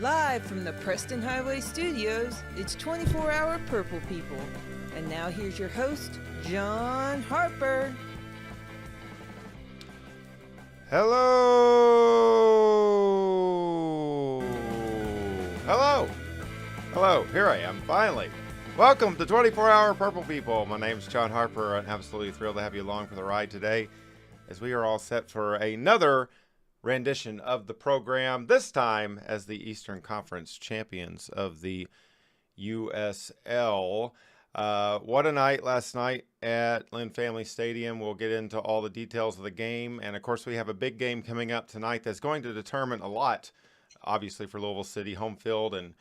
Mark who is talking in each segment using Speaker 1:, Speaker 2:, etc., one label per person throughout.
Speaker 1: Live from the Preston Highway Studios, it's 24-Hour Purple People. And now here's your host, John Harper.
Speaker 2: Hello! Here I am, finally. Welcome to 24-Hour Purple People. My name's John Harper, and I'm absolutely thrilled to have you along for the ride today, as we are all set for another rendition of the program, this time as the Eastern Conference champions of the USL. What a night last night at Lynn Family Stadium. We'll get into all the details of the game, and of course we have a big game coming up tonight that's going to determine a lot, obviously, for Louisville City home field, and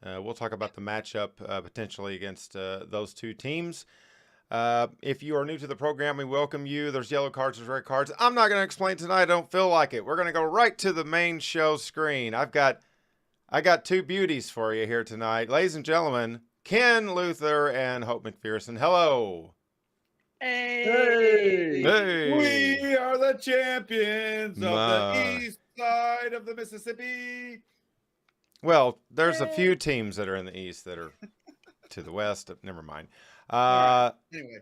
Speaker 2: we'll talk about the matchup potentially against those two teams. If you are new to the program, we welcome you. There's yellow cards, there's red cards. I'm not going to explain tonight. I don't feel like it. We're going to go right to the main show screen. I got two beauties for you here tonight. Ladies and gentlemen, Ken Luther and Hope McPherson. Hello.
Speaker 3: Hey.
Speaker 4: We are the champions of the east side of the Mississippi.
Speaker 2: Well, there's a few teams that are in the east that are to the west. Never mind.
Speaker 4: Anyway.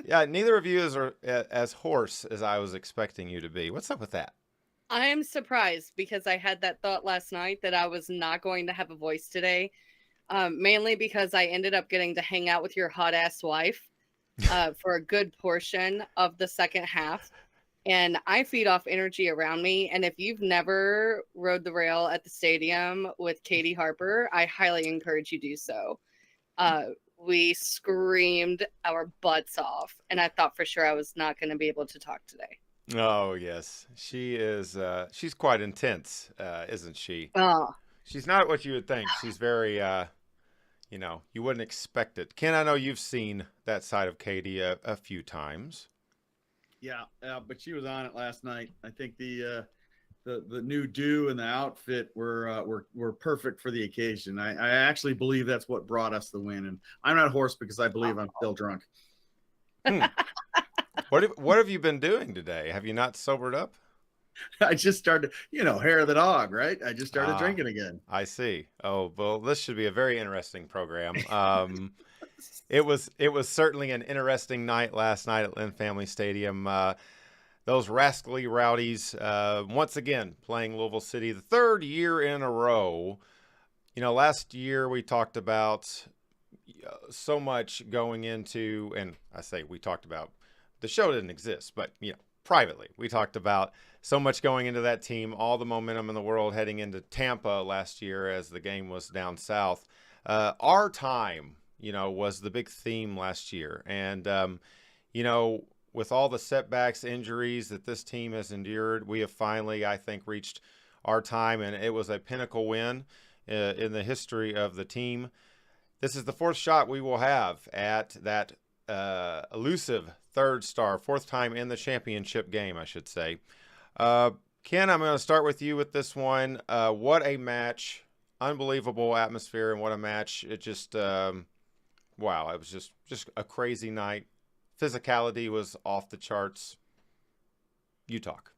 Speaker 2: Yeah, neither of you is as hoarse as I was expecting you to be. What's up with that?
Speaker 3: I am surprised because I had that thought last night that I was not going to have a voice today, mainly because I ended up getting to hang out with your hot-ass wife for a good portion of the second half. And I feed off energy around me. And if you've never rode the rail at the stadium with Katie Harper, I highly encourage you do so. We screamed our butts off. And I thought for sure I was not going to be able to talk today.
Speaker 2: Oh, yes. She is. She's quite intense, isn't she?
Speaker 3: Oh.
Speaker 2: She's not what you would think. She's very, you wouldn't expect it. Ken, I know you've seen that side of Katie a few times.
Speaker 4: Yeah, but she was on it last night. I think the new do and the outfit were perfect for the occasion. I actually believe that's what brought us the win. And I'm not hoarse because I believe I'm still drunk.
Speaker 2: What have you been doing today? Have you not sobered up?
Speaker 4: I just started, hair of the dog, right? I just started drinking again.
Speaker 2: I see. Oh, well, this should be a very interesting program. It was certainly an interesting night last night at Lynn Family Stadium. Those rascally Rowdies, once again, playing Louisville City the third year in a row. Last year we talked about so much going into, and I say we talked about, the show didn't exist, but, privately, we talked about so much going into that team, all the momentum in the world heading into Tampa last year as the game was down south. Our time, was the big theme last year. And, with all the setbacks, injuries that this team has endured, we have finally, I think, reached our time, and it was a pinnacle win in the history of the team. This is the fourth shot we will have at that elusive fourth time in the championship game, I should say. Ken, I'm going to start with you with this one. What a match. Unbelievable atmosphere, and what a match. It just, wow, it was just a crazy night. Physicality was off the charts. You talk.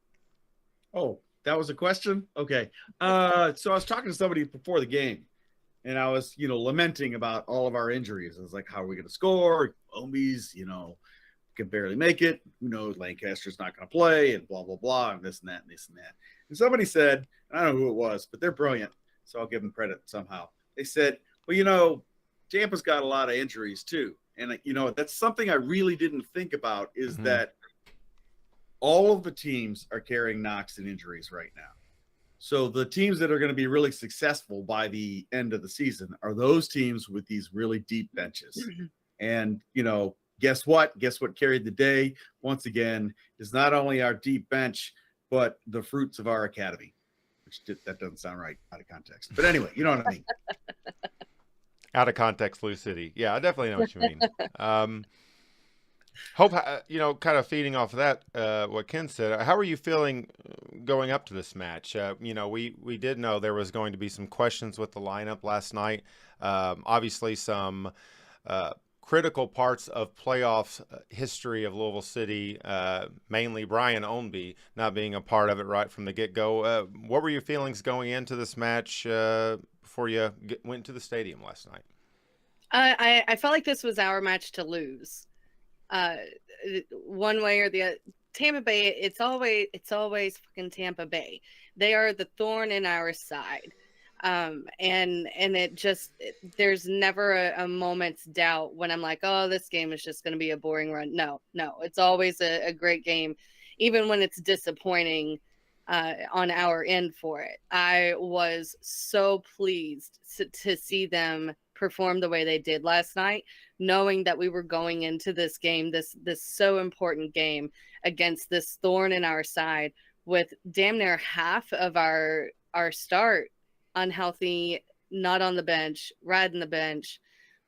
Speaker 4: Oh, that was a question? Okay. So I was talking to somebody before the game, and I was, lamenting about all of our injuries. I was like, how are we going to score? Bombies, can barely make it. Who knows? Lancaster's not going to play, and blah, blah, blah, and this and that and this and that. And somebody said, I don't know who it was, but they're brilliant, so I'll give them credit somehow. They said, well, Tampa's got a lot of injuries too. And, that's something I really didn't think about is that all of the teams are carrying knocks and injuries right now. So the teams that are going to be really successful by the end of the season are those teams with these really deep benches. And, guess what? Guess what carried the day once again is not only our deep bench, but the fruits of our academy, that doesn't sound right out of context. But anyway, you know what I mean?
Speaker 2: Out of context, Lou City. Yeah, I definitely know what you mean. Hope, kind of feeding off of that, what Ken said, how are you feeling going up to this match? We did know there was going to be some questions with the lineup last night. Obviously, some critical parts of playoffs history of Louisville City, mainly Brian Ownby not being a part of it right from the get-go. What were your feelings going into this match before you went to the stadium last night?
Speaker 3: I felt like this was our match to lose, one way or the other. Tampa Bay, it's always fucking Tampa Bay. They are the thorn in our side. And it just, there's never a moment's doubt when I'm like, oh, this game is just going to be a boring run. No, it's always a great game, even when it's disappointing on our end for it. I was so pleased to see them perform the way they did last night, knowing that we were going into this game, this so important game against this thorn in our side, with damn near half of our start unhealthy, not on the bench, riding the bench.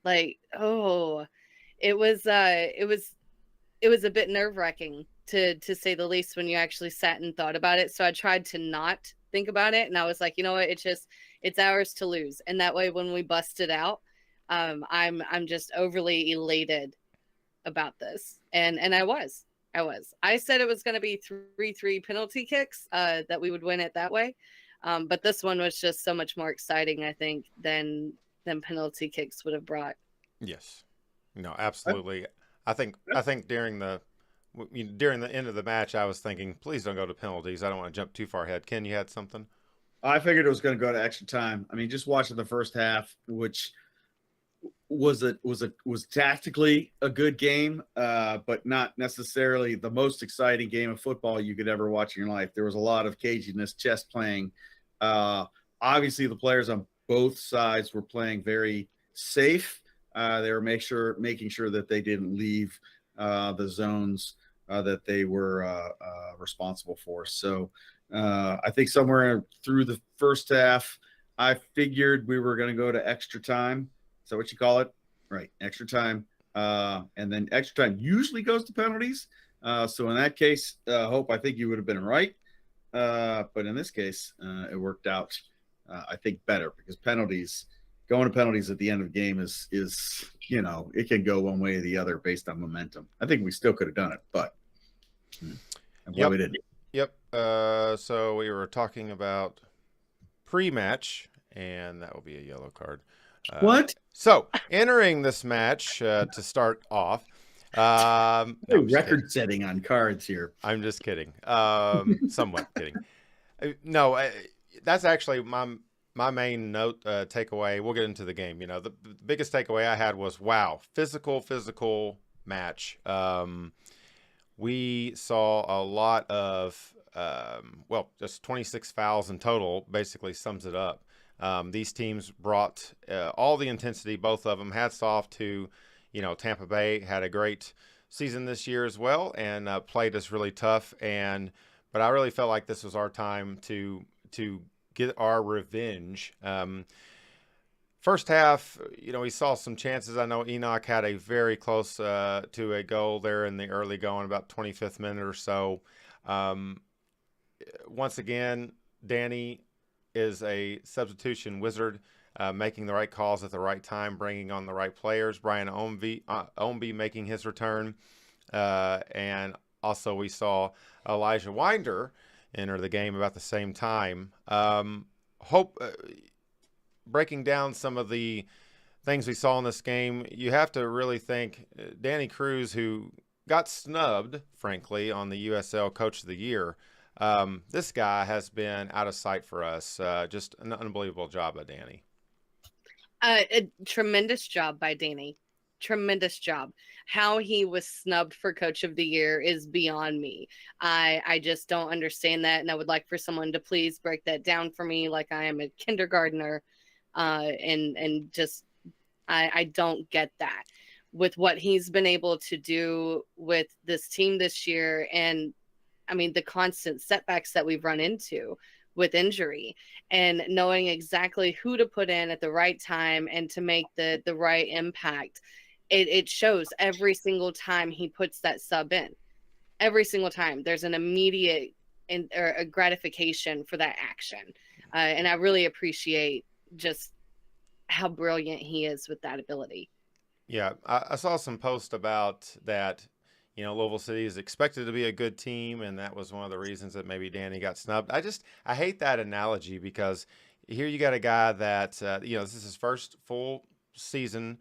Speaker 3: Like, oh, it was a bit nerve-wracking to say the least when you actually sat and thought about it. So I tried to not think about it, and I was like, you know what, it's ours to lose. And that way when we bust it out, I'm just overly elated about this. And I was. I said it was going to be 3-3 penalty kicks, that we would win it that way. But this one was just so much more exciting, I think, than penalty kicks would have brought.
Speaker 2: Yes. No, absolutely. I think during the end of the match, I was thinking, please don't go to penalties. I don't want to jump too far ahead. Ken, you had something?
Speaker 4: I figured it was going to go to extra time. I mean, just watching the first half, which was tactically a good game, but not necessarily the most exciting game of football you could ever watch in your life. There was a lot of caginess, chess playing. Obviously, the players on both sides were playing very safe. They were making sure that they didn't leave the zones that they were responsible for. So I think somewhere through the first half, I figured we were going to go to extra time. Is that what you call it? Right, extra time. And then extra time usually goes to penalties. So in that case, Hope, I think you would have been right. But in this case, it worked out, I think, better, because going to penalties at the end of the game is it can go one way or the other based on momentum. I think we still could have done it, but I'm glad we didn't.
Speaker 2: Yep. So we were talking about pre-match, and that will be a yellow card.
Speaker 4: What?
Speaker 2: So entering this match to start off.
Speaker 4: Record setting on cards here.
Speaker 2: I'm just kidding. Somewhat kidding. No, that's actually my main note takeaway. We'll get into the game. The biggest takeaway I had was, wow, physical match. We saw a lot of, just 26 fouls in total, basically sums it up. These teams brought all the intensity, both of them. Hats off to, Tampa Bay had a great season this year as well, and played us really tough. But I really felt like this was our time to get our revenge. First half, we saw some chances. I know Enoch had a very close to a goal there in the early going, about 25th minute or so. Once again, Danny is a substitution wizard, making the right calls at the right time, bringing on the right players. Brian Ownby making his return. And also we saw Elijah Winder enter the game about the same time. Breaking down some of the things we saw in this game, you have to really think Danny Cruz, who got snubbed, frankly, on the USL Coach of the Year. This guy has been out of sight for us. Just an unbelievable job by Danny.
Speaker 3: A tremendous job by Danny. Tremendous job. How he was snubbed for Coach of the Year is beyond me. I just don't understand that, and I would like for someone to please break that down for me, like I am a kindergartner. And just I don't get that with what he's been able to do with this team this year. And I mean, the constant setbacks that we've run into with injury, and knowing exactly who to put in at the right time and to make the right impact. It shows every single time he puts that sub in. Every single time there's an immediate or a gratification for that action. And I really appreciate just how brilliant he is with that ability.
Speaker 2: Yeah, I saw some posts about that. Louisville City is expected to be a good team, and that was one of the reasons that maybe Danny got snubbed. I hate that analogy because, here you got a guy that this is his first full season.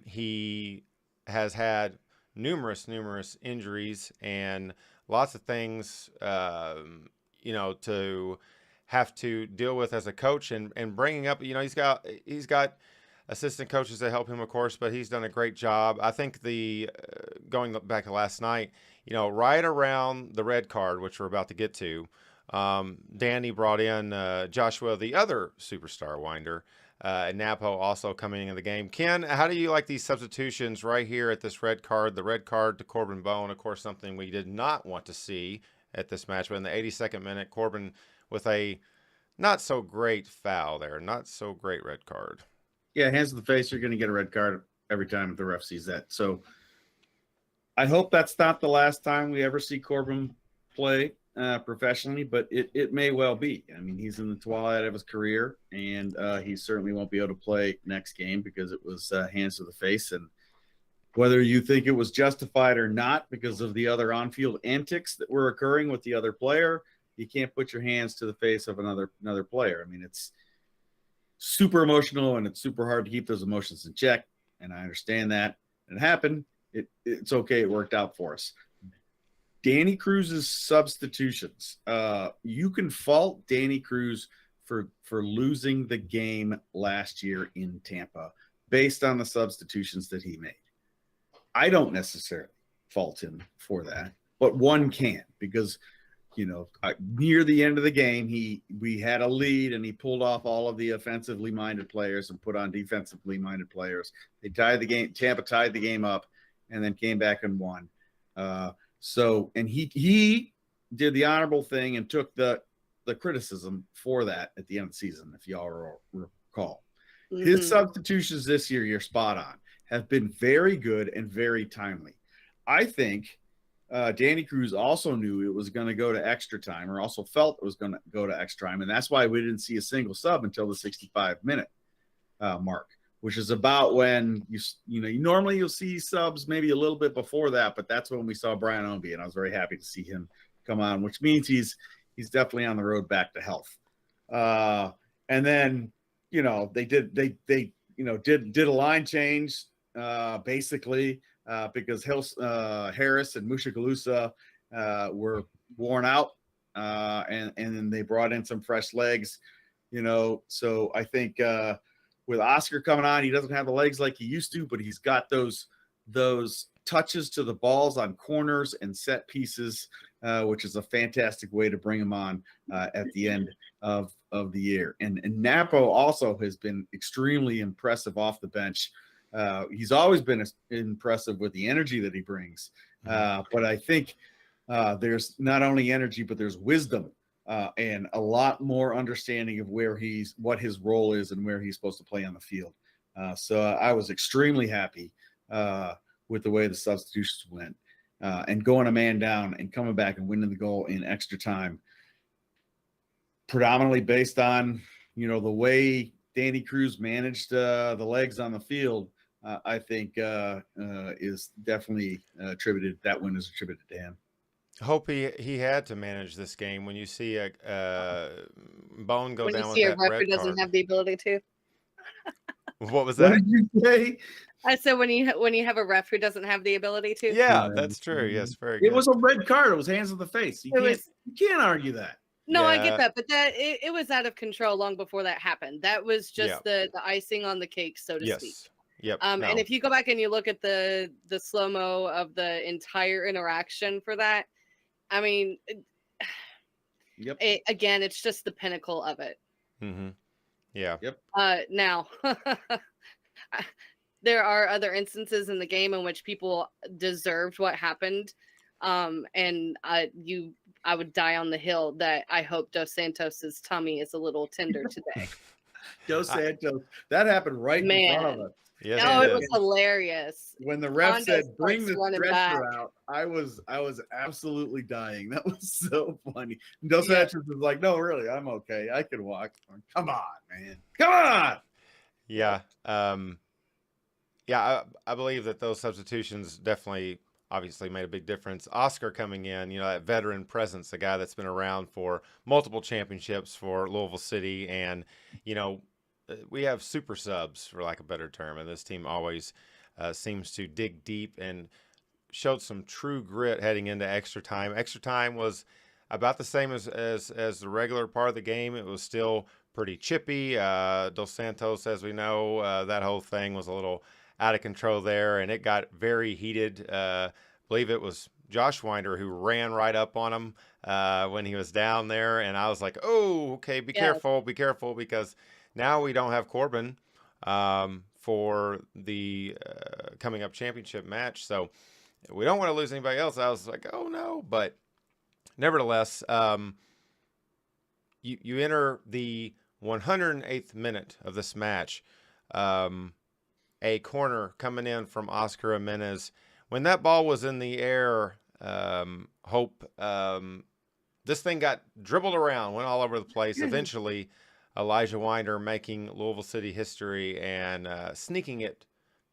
Speaker 2: He has had numerous injuries and lots of things to have to deal with as a coach, and bringing up, he's got assistant coaches that help him, of course, but he's done a great job. I think going back to last night, right around the red card, which we're about to get to, Danny brought in Joshua, the other superstar winder, and Napo also coming into the game. Ken, how do you like these substitutions right here at this red card? The red card to Corbin Bone, of course, something we did not want to see at this match, but in the 82nd minute, Corbin with a not so great foul there, not so great red card.
Speaker 4: Yeah, hands to the face, you're going to get a red card every time the ref sees that. So I hope that's not the last time we ever see Corbin play professionally, but it may well be. I mean, he's in the twilight of his career, and he certainly won't be able to play next game because it was hands to the face. And whether you think it was justified or not because of the other on-field antics that were occurring with the other player, you can't put your hands to the face of another player. I mean, it's super emotional, and it's super hard to keep those emotions in check. And I understand that it happened. It's okay. It worked out for us. Danny Cruz's substitutions. You can fault Danny Cruz for losing the game last year in Tampa based on the substitutions that he made. I don't necessarily fault him for that, but one can, because near the end of the game, we had a lead, and he pulled off all of the offensively minded players and put on defensively minded players. They tied the game. Tampa tied the game up, and then came back and won. And he did the honorable thing and took the criticism for that at the end of the season, if y'all recall. Mm-hmm. His substitutions this year, you're spot on, have been very good and very timely. I think Danny Cruz also knew it was going to go to extra time, or also felt it was going to go to extra time, and that's why we didn't see a single sub until the 65-minute mark, which is about when normally you'll see subs maybe a little bit before that, but that's when we saw Brian Ownby, and I was very happy to see him come on, which means he's definitely on the road back to health. And then they did a line change basically. Because Harris and Mushagalusa were worn out, and then they brought in some fresh legs, So I think with Oscar coming on, he doesn't have the legs like he used to, but he's got those touches to the balls on corners and set pieces, which is a fantastic way to bring him on at the end of the year. And Napo also has been extremely impressive off the bench. He's always been impressive with the energy that he brings. But I think there's not only energy, but there's wisdom and a lot more understanding of what his role is and where he's supposed to play on the field. So I was extremely happy with the way the substitutions went, and going a man down and coming back and winning the goal in extra time, predominantly based on, the way Danny Cruz managed the legs on the field. I think is definitely attributed. That win is attributed to him.
Speaker 2: Hope he had to manage this game when you see a Bone go down with that red card.
Speaker 3: When you see a ref who doesn't have the ability to.
Speaker 2: What was that?
Speaker 4: What did you say?
Speaker 3: I said when you have a ref who doesn't have the ability to.
Speaker 2: Yeah, that's true. Yes, very good.
Speaker 4: It was a red card. It was hands in the face. You can't argue that.
Speaker 3: No, I get that, but it was out of control long before that happened. That was just the icing on the cake, so to speak.
Speaker 2: Yep.
Speaker 3: And if you go back and you look at the slow-mo of the entire interaction for that, I mean, again, it's just the pinnacle of it.
Speaker 2: Mm-hmm. Yeah.
Speaker 4: Yep.
Speaker 3: Now, there are other instances in the game in which people deserved what happened, and I would die on the hill that I hope Dos Santos's tummy is a little tender today.
Speaker 4: Dos Santos, that happened right in front of us.
Speaker 2: Yes,
Speaker 3: it was hilarious.
Speaker 4: When the ref said bring the stretcher out, I was absolutely dying. That was so funny. Dos Santos was like, no, really, I'm okay. I can walk. Come on, man. Come on.
Speaker 2: Yeah. I believe that those substitutions definitely obviously made a big difference. Oscar coming in, that veteran presence, a guy that's been around for multiple championships for Louisville City. And, we have super subs, for lack of a better term, and this team always seems to dig deep and showed some true grit heading into extra time. Extra time was about the same as the regular part of the game. It was still pretty chippy. Dos Santos, as we know, that whole thing was a little out of control there, and it got very heated. I believe it was Josh Winder who ran right up on him when he was down there, and I was like, oh, okay, be careful, because now we don't have Corbin for the coming up championship match, so we don't want to lose anybody else. I was like, oh no, but nevertheless, you enter the 108th minute of this match. A corner coming in from Oscar Jimenez. When that ball was in the air, Hope, this thing got dribbled around, went all over the place. Eventually, Elijah Winder making Louisville City history and sneaking it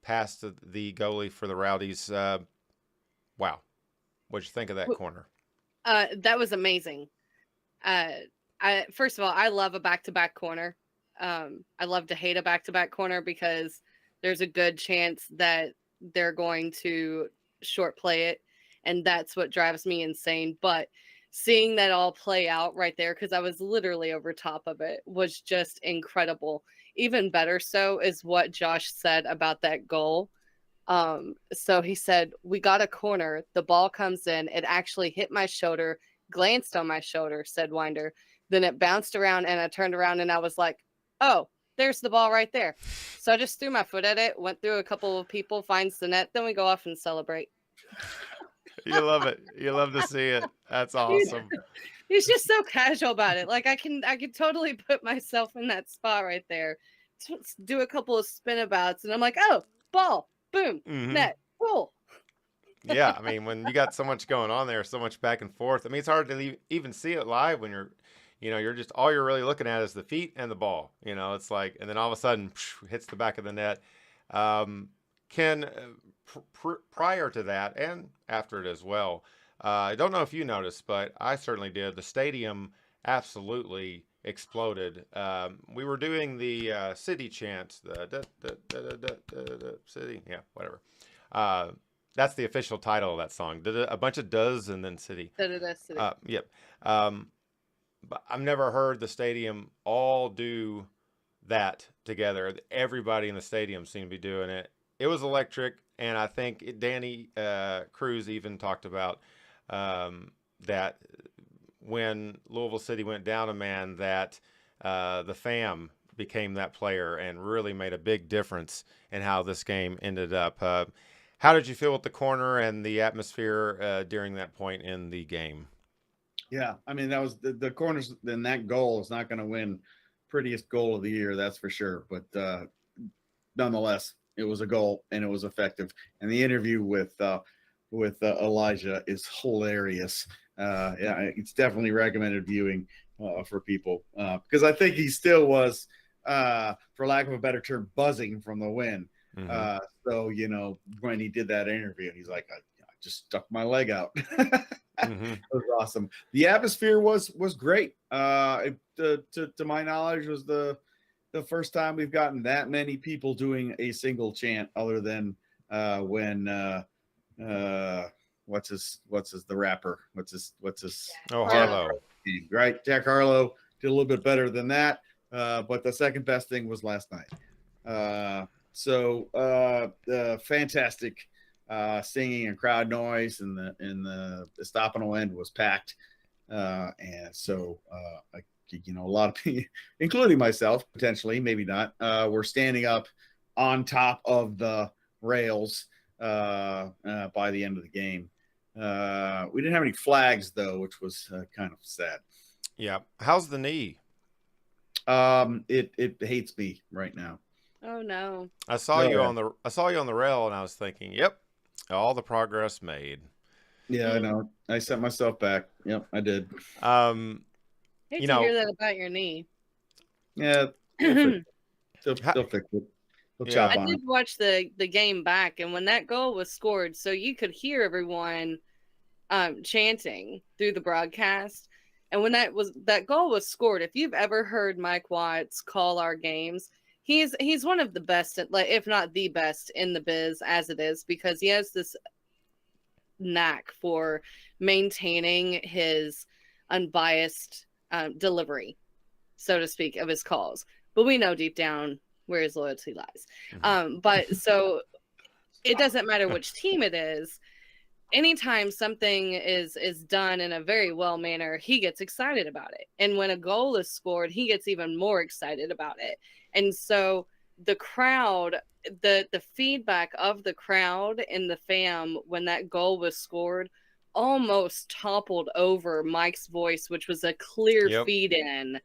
Speaker 2: past the goalie for the Rowdies. Wow. What'd you think of that corner?
Speaker 3: That was amazing. First of all, I love a back-to-back corner. I love to hate a back-to-back corner because there's a good chance that they're going to short play it, and that's what drives me insane. But seeing that all play out right there, because I was literally over top of it, was just incredible. Even better so is what Josh said about that goal. So he said, we got a corner, the ball comes in, it actually hit my shoulder, glanced on my shoulder, said Winder. Then it bounced around and I turned around and I was like, oh, there's the ball right there. So I just threw my foot at it, went through a couple of people, finds the net, then we go off and celebrate.
Speaker 2: You love it. You love to see it. That's awesome.
Speaker 3: He's just so casual about it. Like I can totally put myself in that spot right there. Do a couple of spinabouts and I'm like, oh, ball, boom, net, cool.
Speaker 2: Yeah, I mean, when you got so much going on there, so much back and forth. I mean, it's hard to even see it live when you're just all you're really looking at is the feet and the ball. It's like, and then all of a sudden hits the back of the net. Ken, prior to that and after it as well, I don't know if you noticed, but I certainly did. The stadium absolutely exploded. We were doing the city chant, the city, yeah, whatever. That's the official title of that song. A bunch of does and then city.
Speaker 3: City.
Speaker 2: Yep. But I've never heard the stadium all do that together. Everybody in the stadium seemed to be doing it. It was electric, and I think Danny Cruz even talked about that when Louisville City went down a man, that the fam became that player and really made a big difference in how this game ended up. How did you feel with the corner and the atmosphere during that point in the game?
Speaker 4: Yeah, I mean, that was the corners, and that goal is not going to win prettiest goal of the year, that's for sure. But nonetheless, it was a goal and it was effective. And the interview with Elijah is hilarious. Yeah, it's definitely recommended viewing for people because I think he still was, for lack of a better term, buzzing from the win. So, when he did that interview, he's like, I just stuck my leg out. It was awesome. The atmosphere was great. To my knowledge, was the first time we've gotten that many people doing a single chant, other than when the rapper, what's his
Speaker 2: Harlow,
Speaker 4: right? Jack Harlow did a little bit better than that, but the second best thing was last night. So fantastic singing and crowd noise, and the Estopano end was packed, and so a lot of people, including myself, potentially, maybe not, were standing up on top of the rails by the end of the game. We didn't have any flags though, which was kind of sad.
Speaker 2: Yeah. How's the knee?
Speaker 4: It hates me right now.
Speaker 3: Oh no.
Speaker 2: I saw you on the rail and I was thinking, yep, all the progress made.
Speaker 4: Yeah, I know. I set myself back. Yep, I did.
Speaker 3: Hate to hear that about your knee.
Speaker 4: Yeah, they'll fix it. We'll
Speaker 2: Yeah.
Speaker 4: chop
Speaker 3: I
Speaker 4: on
Speaker 3: did
Speaker 4: it.
Speaker 3: watch the game back, and when that goal was scored, so you could hear everyone chanting through the broadcast. And when that goal was scored, if you've ever heard Mike Watts call our games, he's one of the best, like if not the best in the biz as it is, because he has this knack for maintaining his unbiased delivery, so to speak, of his calls. But we know deep down where his loyalty lies. But so it doesn't matter which team it is. Anytime something is done in a very well manner, he gets excited about it. And when a goal is scored, he gets even more excited about it. And so the crowd, the feedback of the crowd in the fam when that goal was scored almost toppled over Mike's voice, which was a clear feed in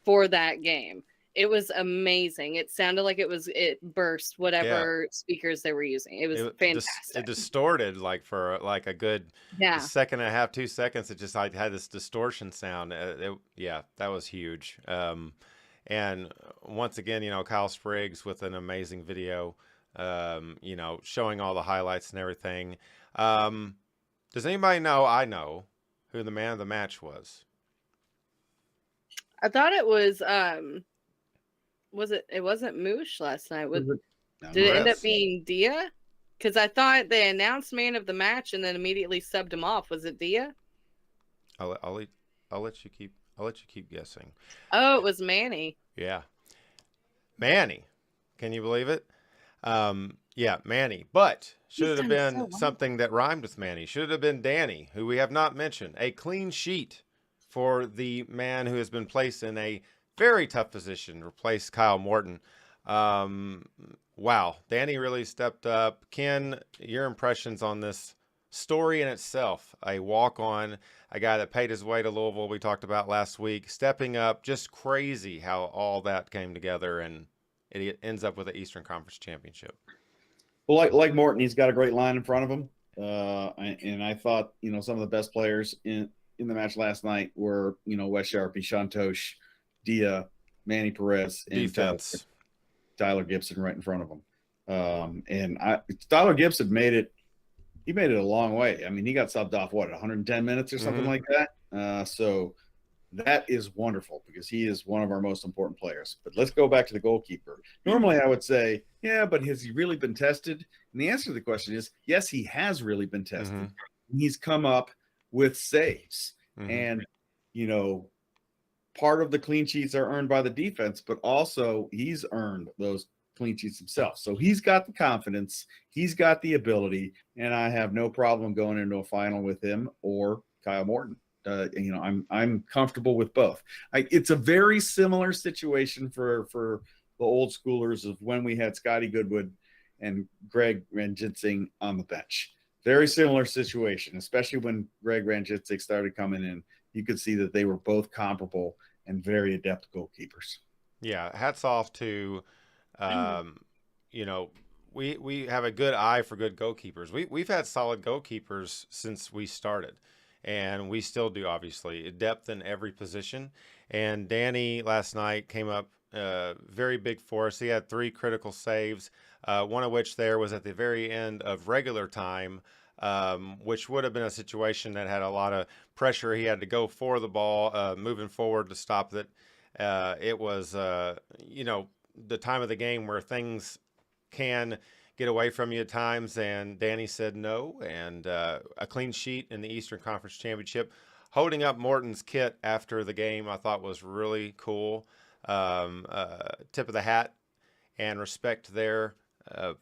Speaker 3: for that game. It was amazing. It sounded like it burst whatever speakers they were using. It was fantastic.
Speaker 2: It distorted like for a good second and a half, 2 seconds. It just like had this distortion sound. That was huge. And once again, Kyle Spriggs with an amazing video, showing all the highlights and everything. Does anybody know? I know who the man of the match was.
Speaker 3: I thought it was it wasn't Moosh last night. Did it end up being Dia? Because I thought they announced man of the match and then immediately subbed him off. Was it Dia?
Speaker 2: I'll let you keep guessing.
Speaker 3: Oh, it was Manny.
Speaker 2: Yeah, Manny. Can you believe it? Yeah, Manny. But should it have been something that rhymed with Manny? Should it have been Danny, who we have not mentioned? A clean sheet for the man who has been placed in a very tough position, replaced Kyle Morton. Wow, Danny really stepped up. Ken, your impressions on this story in itself? A walk-on, a guy that paid his way to Louisville, we talked about last week, stepping up, just crazy how all that came together, and it ends up with an Eastern Conference championship.
Speaker 4: Well, like Morton, he's got a great line in front of him. And I thought, some of the best players in the match last night were, Wes Sharpie, Shantosh, Dia, Manny Perez, and
Speaker 2: defense.
Speaker 4: Tyler Gibson right in front of him. And Tyler Gibson made it a long way. I mean, he got subbed off, 110 minutes or something like that. So that is wonderful because he is one of our most important players. But let's go back to the goalkeeper. Normally I would say, yeah, but has he really been tested? And the answer to the question is, yes, he has really been tested. He's come up with saves. And, part of the clean sheets are earned by the defense, but also he's earned those clean sheets himself. So he's got the confidence, he's got the ability, and I have no problem going into a final with him or Kyle Morton. I'm comfortable with both. It's a very similar situation for the old schoolers of when we had Scotty Goodwood and Greg Ranjitsingh on the bench. Very similar situation, especially when Greg Ranjitsingh started coming in. You could see that they were both comparable and very adept goalkeepers.
Speaker 2: Yeah, hats off to, we have a good eye for good goalkeepers. We've had solid goalkeepers since we started, and we still do, obviously. Depth in every position. And Danny last night came up very big for us. He had 3 critical saves, one of which there was at the very end of regular time, which would have been a situation that had a lot of pressure. He had to go for the ball, moving forward to stop it. It was, the time of the game where things can get away from you at times, and Danny said no, and a clean sheet in the Eastern Conference Championship. Holding up Morton's kit after the game I thought was really cool. Tip of the hat and respect there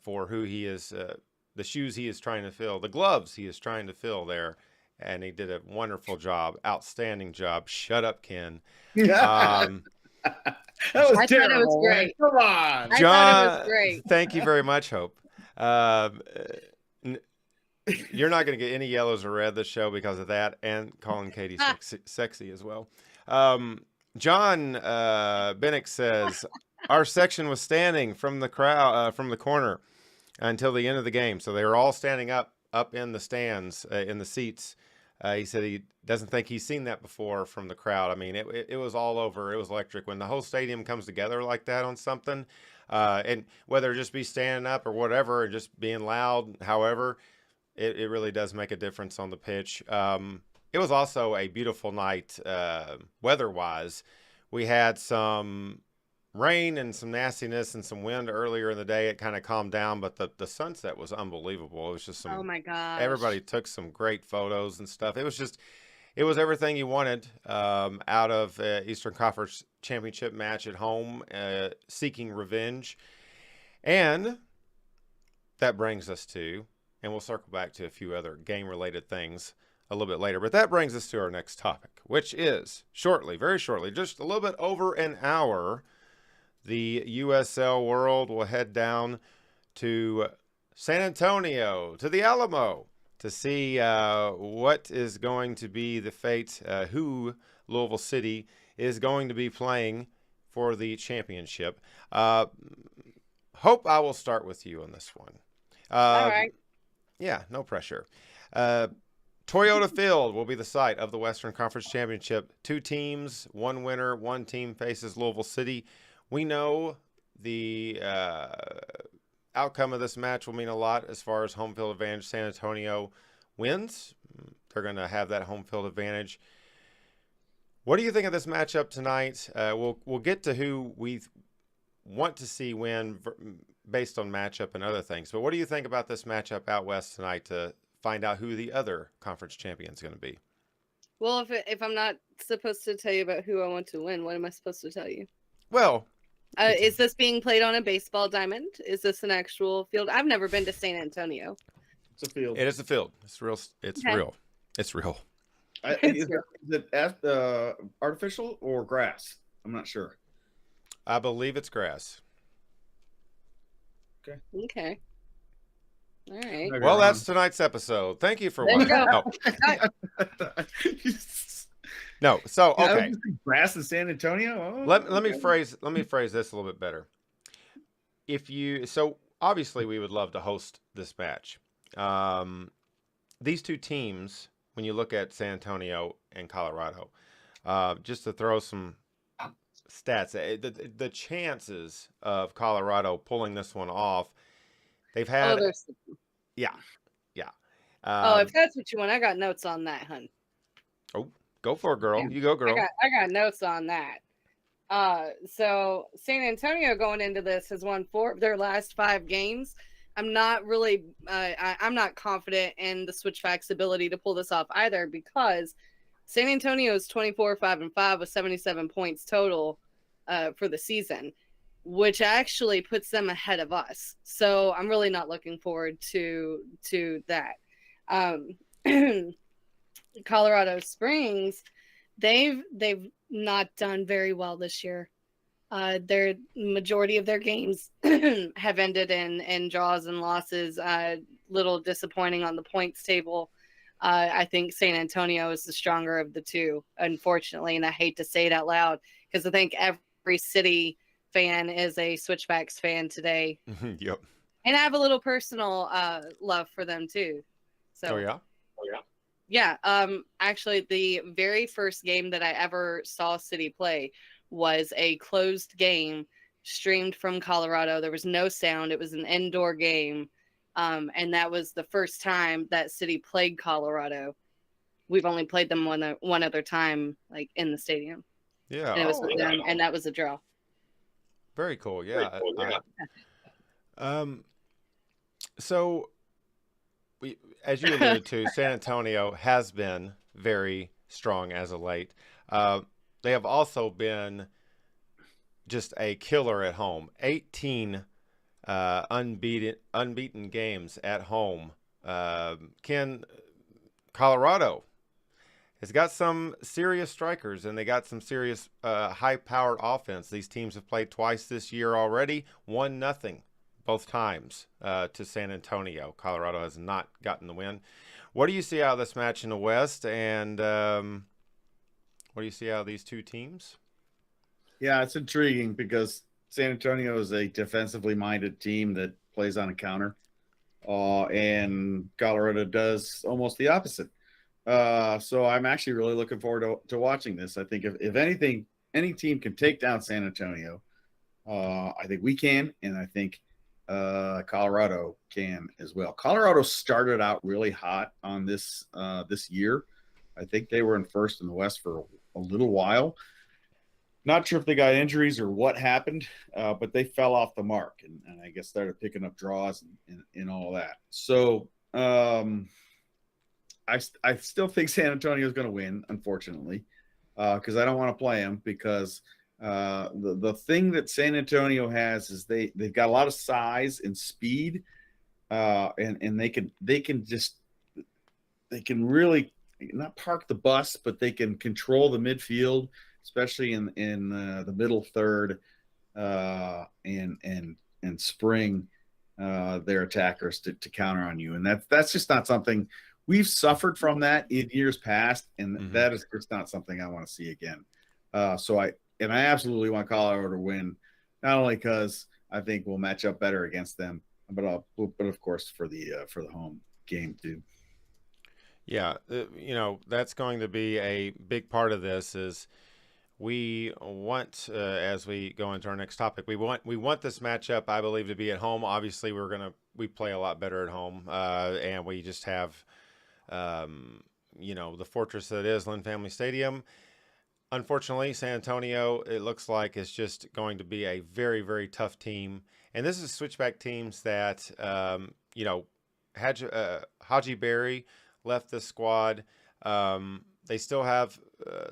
Speaker 2: for who he is, the shoes he is trying to fill, the gloves he is trying to fill there. And he did a wonderful job, outstanding job. Shut up, Ken.
Speaker 4: That was
Speaker 3: I
Speaker 4: terrible.
Speaker 3: Thought it was great.
Speaker 4: Come on.
Speaker 3: I
Speaker 2: John,
Speaker 3: thought it was great.
Speaker 2: Thank you very much, Hope. You're not going to get any yellows or red this show because of that, and calling Katie sexy as well. John Bennick says, our section was standing from the crowd, from the corner until the end of the game. So they were all standing up in the stands, in the seats. He said he doesn't think he's seen that before from the crowd. I mean, it was all over. It was electric. When the whole stadium comes together like that on something, And whether it just be standing up or whatever, or just being loud, however, it really does make a difference on the pitch. It was also a beautiful night weather-wise. We had some rain and some nastiness and some wind earlier in the day. It kind of calmed down, but the sunset was unbelievable. It was just
Speaker 3: Oh my gosh.
Speaker 2: everybody took some great photos and stuff. It was everything you wanted out of Eastern Conference Championship match at home, seeking revenge. And that brings us to, and we'll circle back to a few other game-related things a little bit later, but that brings us to our next topic, which is shortly, very shortly, just a little bit over an hour, the USL World will head down to San Antonio, to the Alamo, to see what is going to be the fate, who Louisville City is going to be playing for the championship. Hope, I will start with you on this one.
Speaker 3: All right.
Speaker 2: Yeah, no pressure. Toyota Field will be the site of the Western Conference Championship. 2 teams, 1 winner, 1 team faces Louisville City. We know the outcome of this match will mean a lot as far as home field advantage. San Antonio wins. They're going to have that home field advantage. What do you think of this matchup tonight? We'll get to who we want to see win based on matchup and other things. But what do you think about this matchup out west tonight to find out who the other conference champion is going to be?
Speaker 3: Well, if I'm not supposed to tell you about who I want to win, what am I supposed to tell you?
Speaker 2: Well,
Speaker 3: is this being played on a baseball diamond? Is this an actual field? I've never been to San Antonio.
Speaker 4: It's a field.
Speaker 2: it is a field. It's real. It's
Speaker 3: Okay.
Speaker 2: real. It's real.
Speaker 4: Is it artificial or grass? I'm not sure.
Speaker 2: I believe it's grass.
Speaker 3: Okay. All right.
Speaker 4: Maybe
Speaker 2: Well,
Speaker 4: I'm
Speaker 2: that's tonight's episode. Thank you for
Speaker 3: There you
Speaker 2: watching.
Speaker 3: go.
Speaker 2: Oh, no. So, okay.
Speaker 4: Grass in San Antonio. Oh,
Speaker 2: Let me
Speaker 4: okay.
Speaker 2: phrase this a little bit better. So obviously we would love to host this match. These 2 teams, when you look at San Antonio and Colorado, just to throw some stats, the chances of Colorado pulling this one off, they've had, yeah.
Speaker 3: If that's what you want, I got notes on that, hun.
Speaker 2: Go for it, girl. You go, girl.
Speaker 3: I got notes on that. So San Antonio going into this has won 4 of their last 5 games. I'm not really, I'm not confident in the Switchbacks' ability to pull this off either, because San Antonio is 24-5-5 with 77 points total for the season, which actually puts them ahead of us. So I'm really not looking forward to that. Colorado Springs, they've not done very well this year. Their majority of their games have ended in draws and losses. Little disappointing on the points table. I think San Antonio is the stronger of the 2, unfortunately, and I hate to say it out loud because I think every City fan is a Switchbacks fan today.
Speaker 2: Yep.
Speaker 3: And I have a little personal love for them too. So
Speaker 2: Oh yeah.
Speaker 3: yeah, actually the very first game that I ever saw City play was a closed game streamed from Colorado. There was no sound. It was an indoor game. And that was the first time that City played Colorado. We've only played them one other time, like in the stadium.
Speaker 2: Yeah.
Speaker 3: And it was with them, and that was a draw.
Speaker 2: Very cool. Yeah. So as you alluded to, San Antonio has been very strong as of late. They have also been just a killer at home. 18 unbeaten games at home. Colorado has got some serious strikers, and they got some serious high-powered offense. These teams have played twice this year already, 1-0 both times to San Antonio. Colorado has not gotten the win. What do you see out of this match in the West, and what do you see out of these 2 teams?
Speaker 4: Yeah, it's intriguing because San Antonio is a defensively minded team that plays on a counter, and Colorado does almost the opposite. So I'm actually really looking forward to watching this. I think if anything, any team can take down San Antonio, I think we can, and I think Colorado can as well. Colorado started out really hot on this year. I think they were in first in the West for a little while. Not sure if they got injuries or what happened, but they fell off the mark and I guess started picking up draws and all that. So I still think San Antonio is going to win, unfortunately, because I don't want to play them because the thing that San Antonio has is they've got a lot of size and speed, and they can really not park the bus, but they can control the midfield, especially in the middle third, and spring their attackers to counter on you, and that's just not something we've suffered from that in years past, and that is just not something I want to see again. So I absolutely want Colorado to win, not only because I think we'll match up better against them, but of course for the home game too.
Speaker 2: Yeah, that's going to be a big part of this. Is we want, as we go into our next topic, we want this matchup, I believe, to be at home. Obviously, we play a lot better at home, and we just have, the fortress that is Lynn Family Stadium. Unfortunately, San Antonio, it looks like, is just going to be a very, very tough team. And this is switchback teams that, Haji Berry left the squad. They still have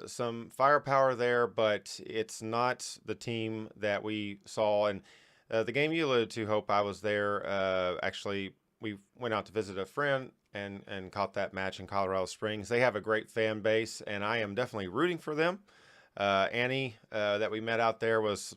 Speaker 2: some firepower there, but it's not the team that we saw. And the game you alluded to, Hope, I was there. Actually, we went out to visit a friend and caught that match in Colorado Springs. They have a great fan base, and I am definitely rooting for them. Annie, that we met out there, was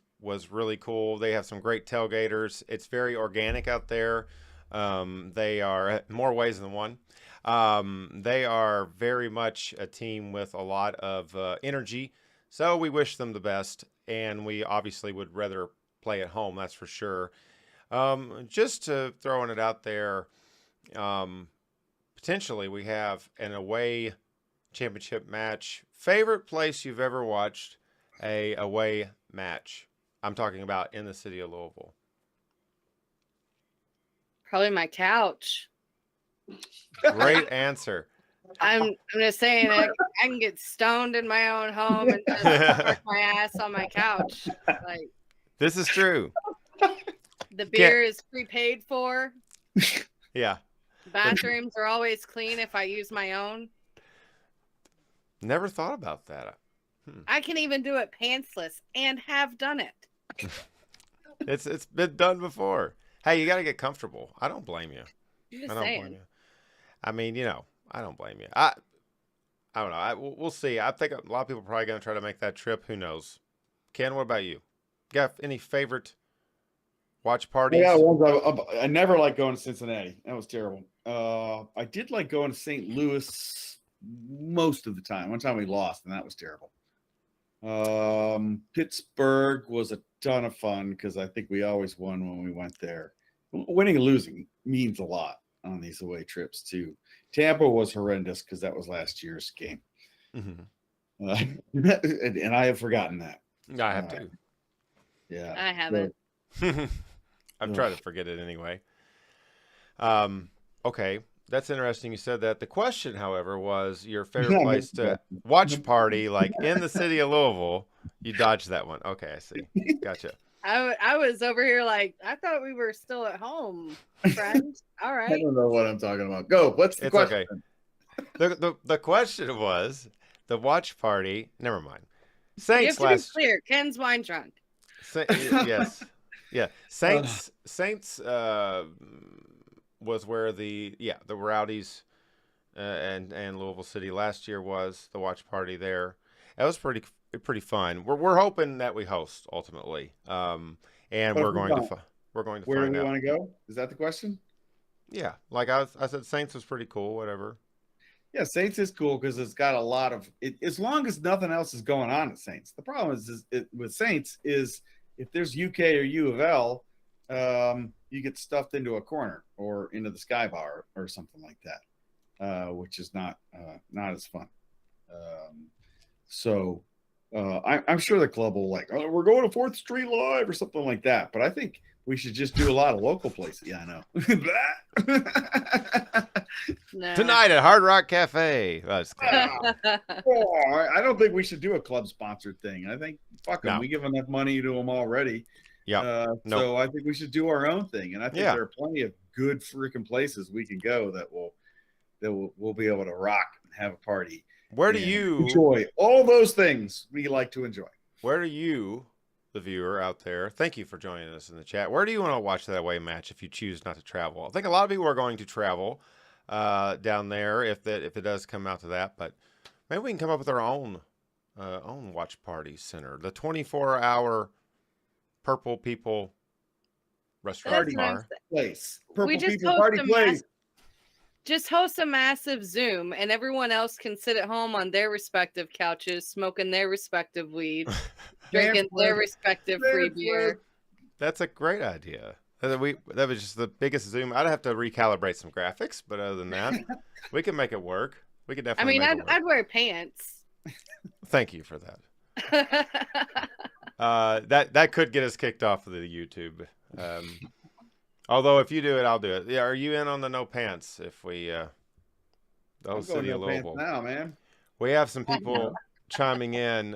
Speaker 2: really cool. They have some great tailgaters. It's very organic out there. They are more ways than one. They are very much a team with a lot of energy. So we wish them the best, and we obviously would rather play at home, that's for sure. Just to throwing it out there, potentially we have an away championship match. Favorite place you've ever watched a away match? I'm talking about in the city of Louisville.
Speaker 3: Probably my couch.
Speaker 2: Great answer.
Speaker 3: I'm just saying I can get stoned in my own home and just park my ass on my couch. Like,
Speaker 2: this is true.
Speaker 3: The beer is prepaid for.
Speaker 2: Yeah.
Speaker 3: Bathrooms are always clean if I use my own.
Speaker 2: Never thought about that.
Speaker 3: I can even do it pantsless and have done it.
Speaker 2: It's been done before. Hey, you got to get comfortable. I don't blame you.
Speaker 3: I'm just saying.
Speaker 2: Blame you. I mean, I don't blame you. I don't know. We'll see. I think a lot of people are probably going to try to make that trip. Who knows? Ken, what about you? Got any favorite watch parties?
Speaker 4: Yeah, I never liked going to Cincinnati. That was terrible. I did like going to St. Louis most of the time. One time we lost, and that was terrible. Pittsburgh was a ton of fun because I think we always won when we went there. Winning and losing means a lot on these away trips too. Tampa was horrendous because that was last year's game. And I have forgotten that.
Speaker 2: I have too.
Speaker 4: Yeah,
Speaker 3: I haven't.
Speaker 2: I've tried to forget it anyway. Okay, that's interesting you said that. The question, however, was your favorite place to watch party, like in the city of Louisville. You dodged that one. Okay, I see. Gotcha.
Speaker 3: I was over here like, I thought we were still at home, friend. All right.
Speaker 4: I don't know what I'm talking about. Go. What's the question?
Speaker 2: Okay. The question was the watch party. Never mind. Saints
Speaker 3: you have to be clear. Ken's wine drunk.
Speaker 2: Yes. Yeah. Saints was where the Rowdies and Louisville City last year was the watch party there. That was pretty fun. We're hoping that we host ultimately, and we're going to find out.
Speaker 4: Where do we want to go? Is that the question?
Speaker 2: Yeah, like I said, Saints was pretty cool. Whatever.
Speaker 4: Yeah, Saints is cool because it's got a lot of it. As long as nothing else is going on at Saints. The problem with Saints is if there's UK or U of L, you get stuffed into a corner or into the Sky Bar or something like that, which is not as fun. So I'm sure the club will like, oh, we're going to 4th Street Live or something like that. But I think we should just do a lot of local places. Yeah, I know.
Speaker 3: No.
Speaker 2: Tonight at Hard Rock Cafe. Oh, just kidding.
Speaker 4: I don't think we should do a club sponsored thing. I think fuck them.
Speaker 2: No.
Speaker 4: We give enough money to them already.
Speaker 2: Yeah. No.
Speaker 4: So I think we should do our own thing. And I think
Speaker 2: Yeah.
Speaker 4: there are plenty of good freaking places we can go that we'll be able to rock and have a party.
Speaker 2: Where do
Speaker 4: and
Speaker 2: you
Speaker 4: enjoy all those things we like to enjoy?
Speaker 2: Where do you, the viewer out there, thank you for joining us in the chat. Where do you want to watch that away match if you choose not to travel? I think a lot of people are going to travel down there if it does come out to that, but maybe we can come up with our own watch party center. The 24-hour Purple People restaurant
Speaker 3: That's what I'm
Speaker 2: bar.
Speaker 4: Place. Purple
Speaker 3: We just
Speaker 4: People
Speaker 3: host
Speaker 4: Party
Speaker 3: a
Speaker 4: Place.
Speaker 3: Just host a massive Zoom, and everyone else can sit at home on their respective couches, smoking their respective weed, drinking their respective free beer.
Speaker 2: That's a great idea. That was just the biggest Zoom. I'd have to recalibrate some graphics, but other than that, we can make it work. We could
Speaker 3: I
Speaker 2: definitely
Speaker 3: mean,
Speaker 2: make it work.
Speaker 3: I'd wear pants.
Speaker 2: Thank you for that. That could get us kicked off of the YouTube. Although if you do it, I'll do it. Yeah, are you in on the no pants? If we the whole
Speaker 4: I'm
Speaker 2: city of
Speaker 4: going no pants
Speaker 2: Louisville.
Speaker 4: now, man.
Speaker 2: We have some people chiming in.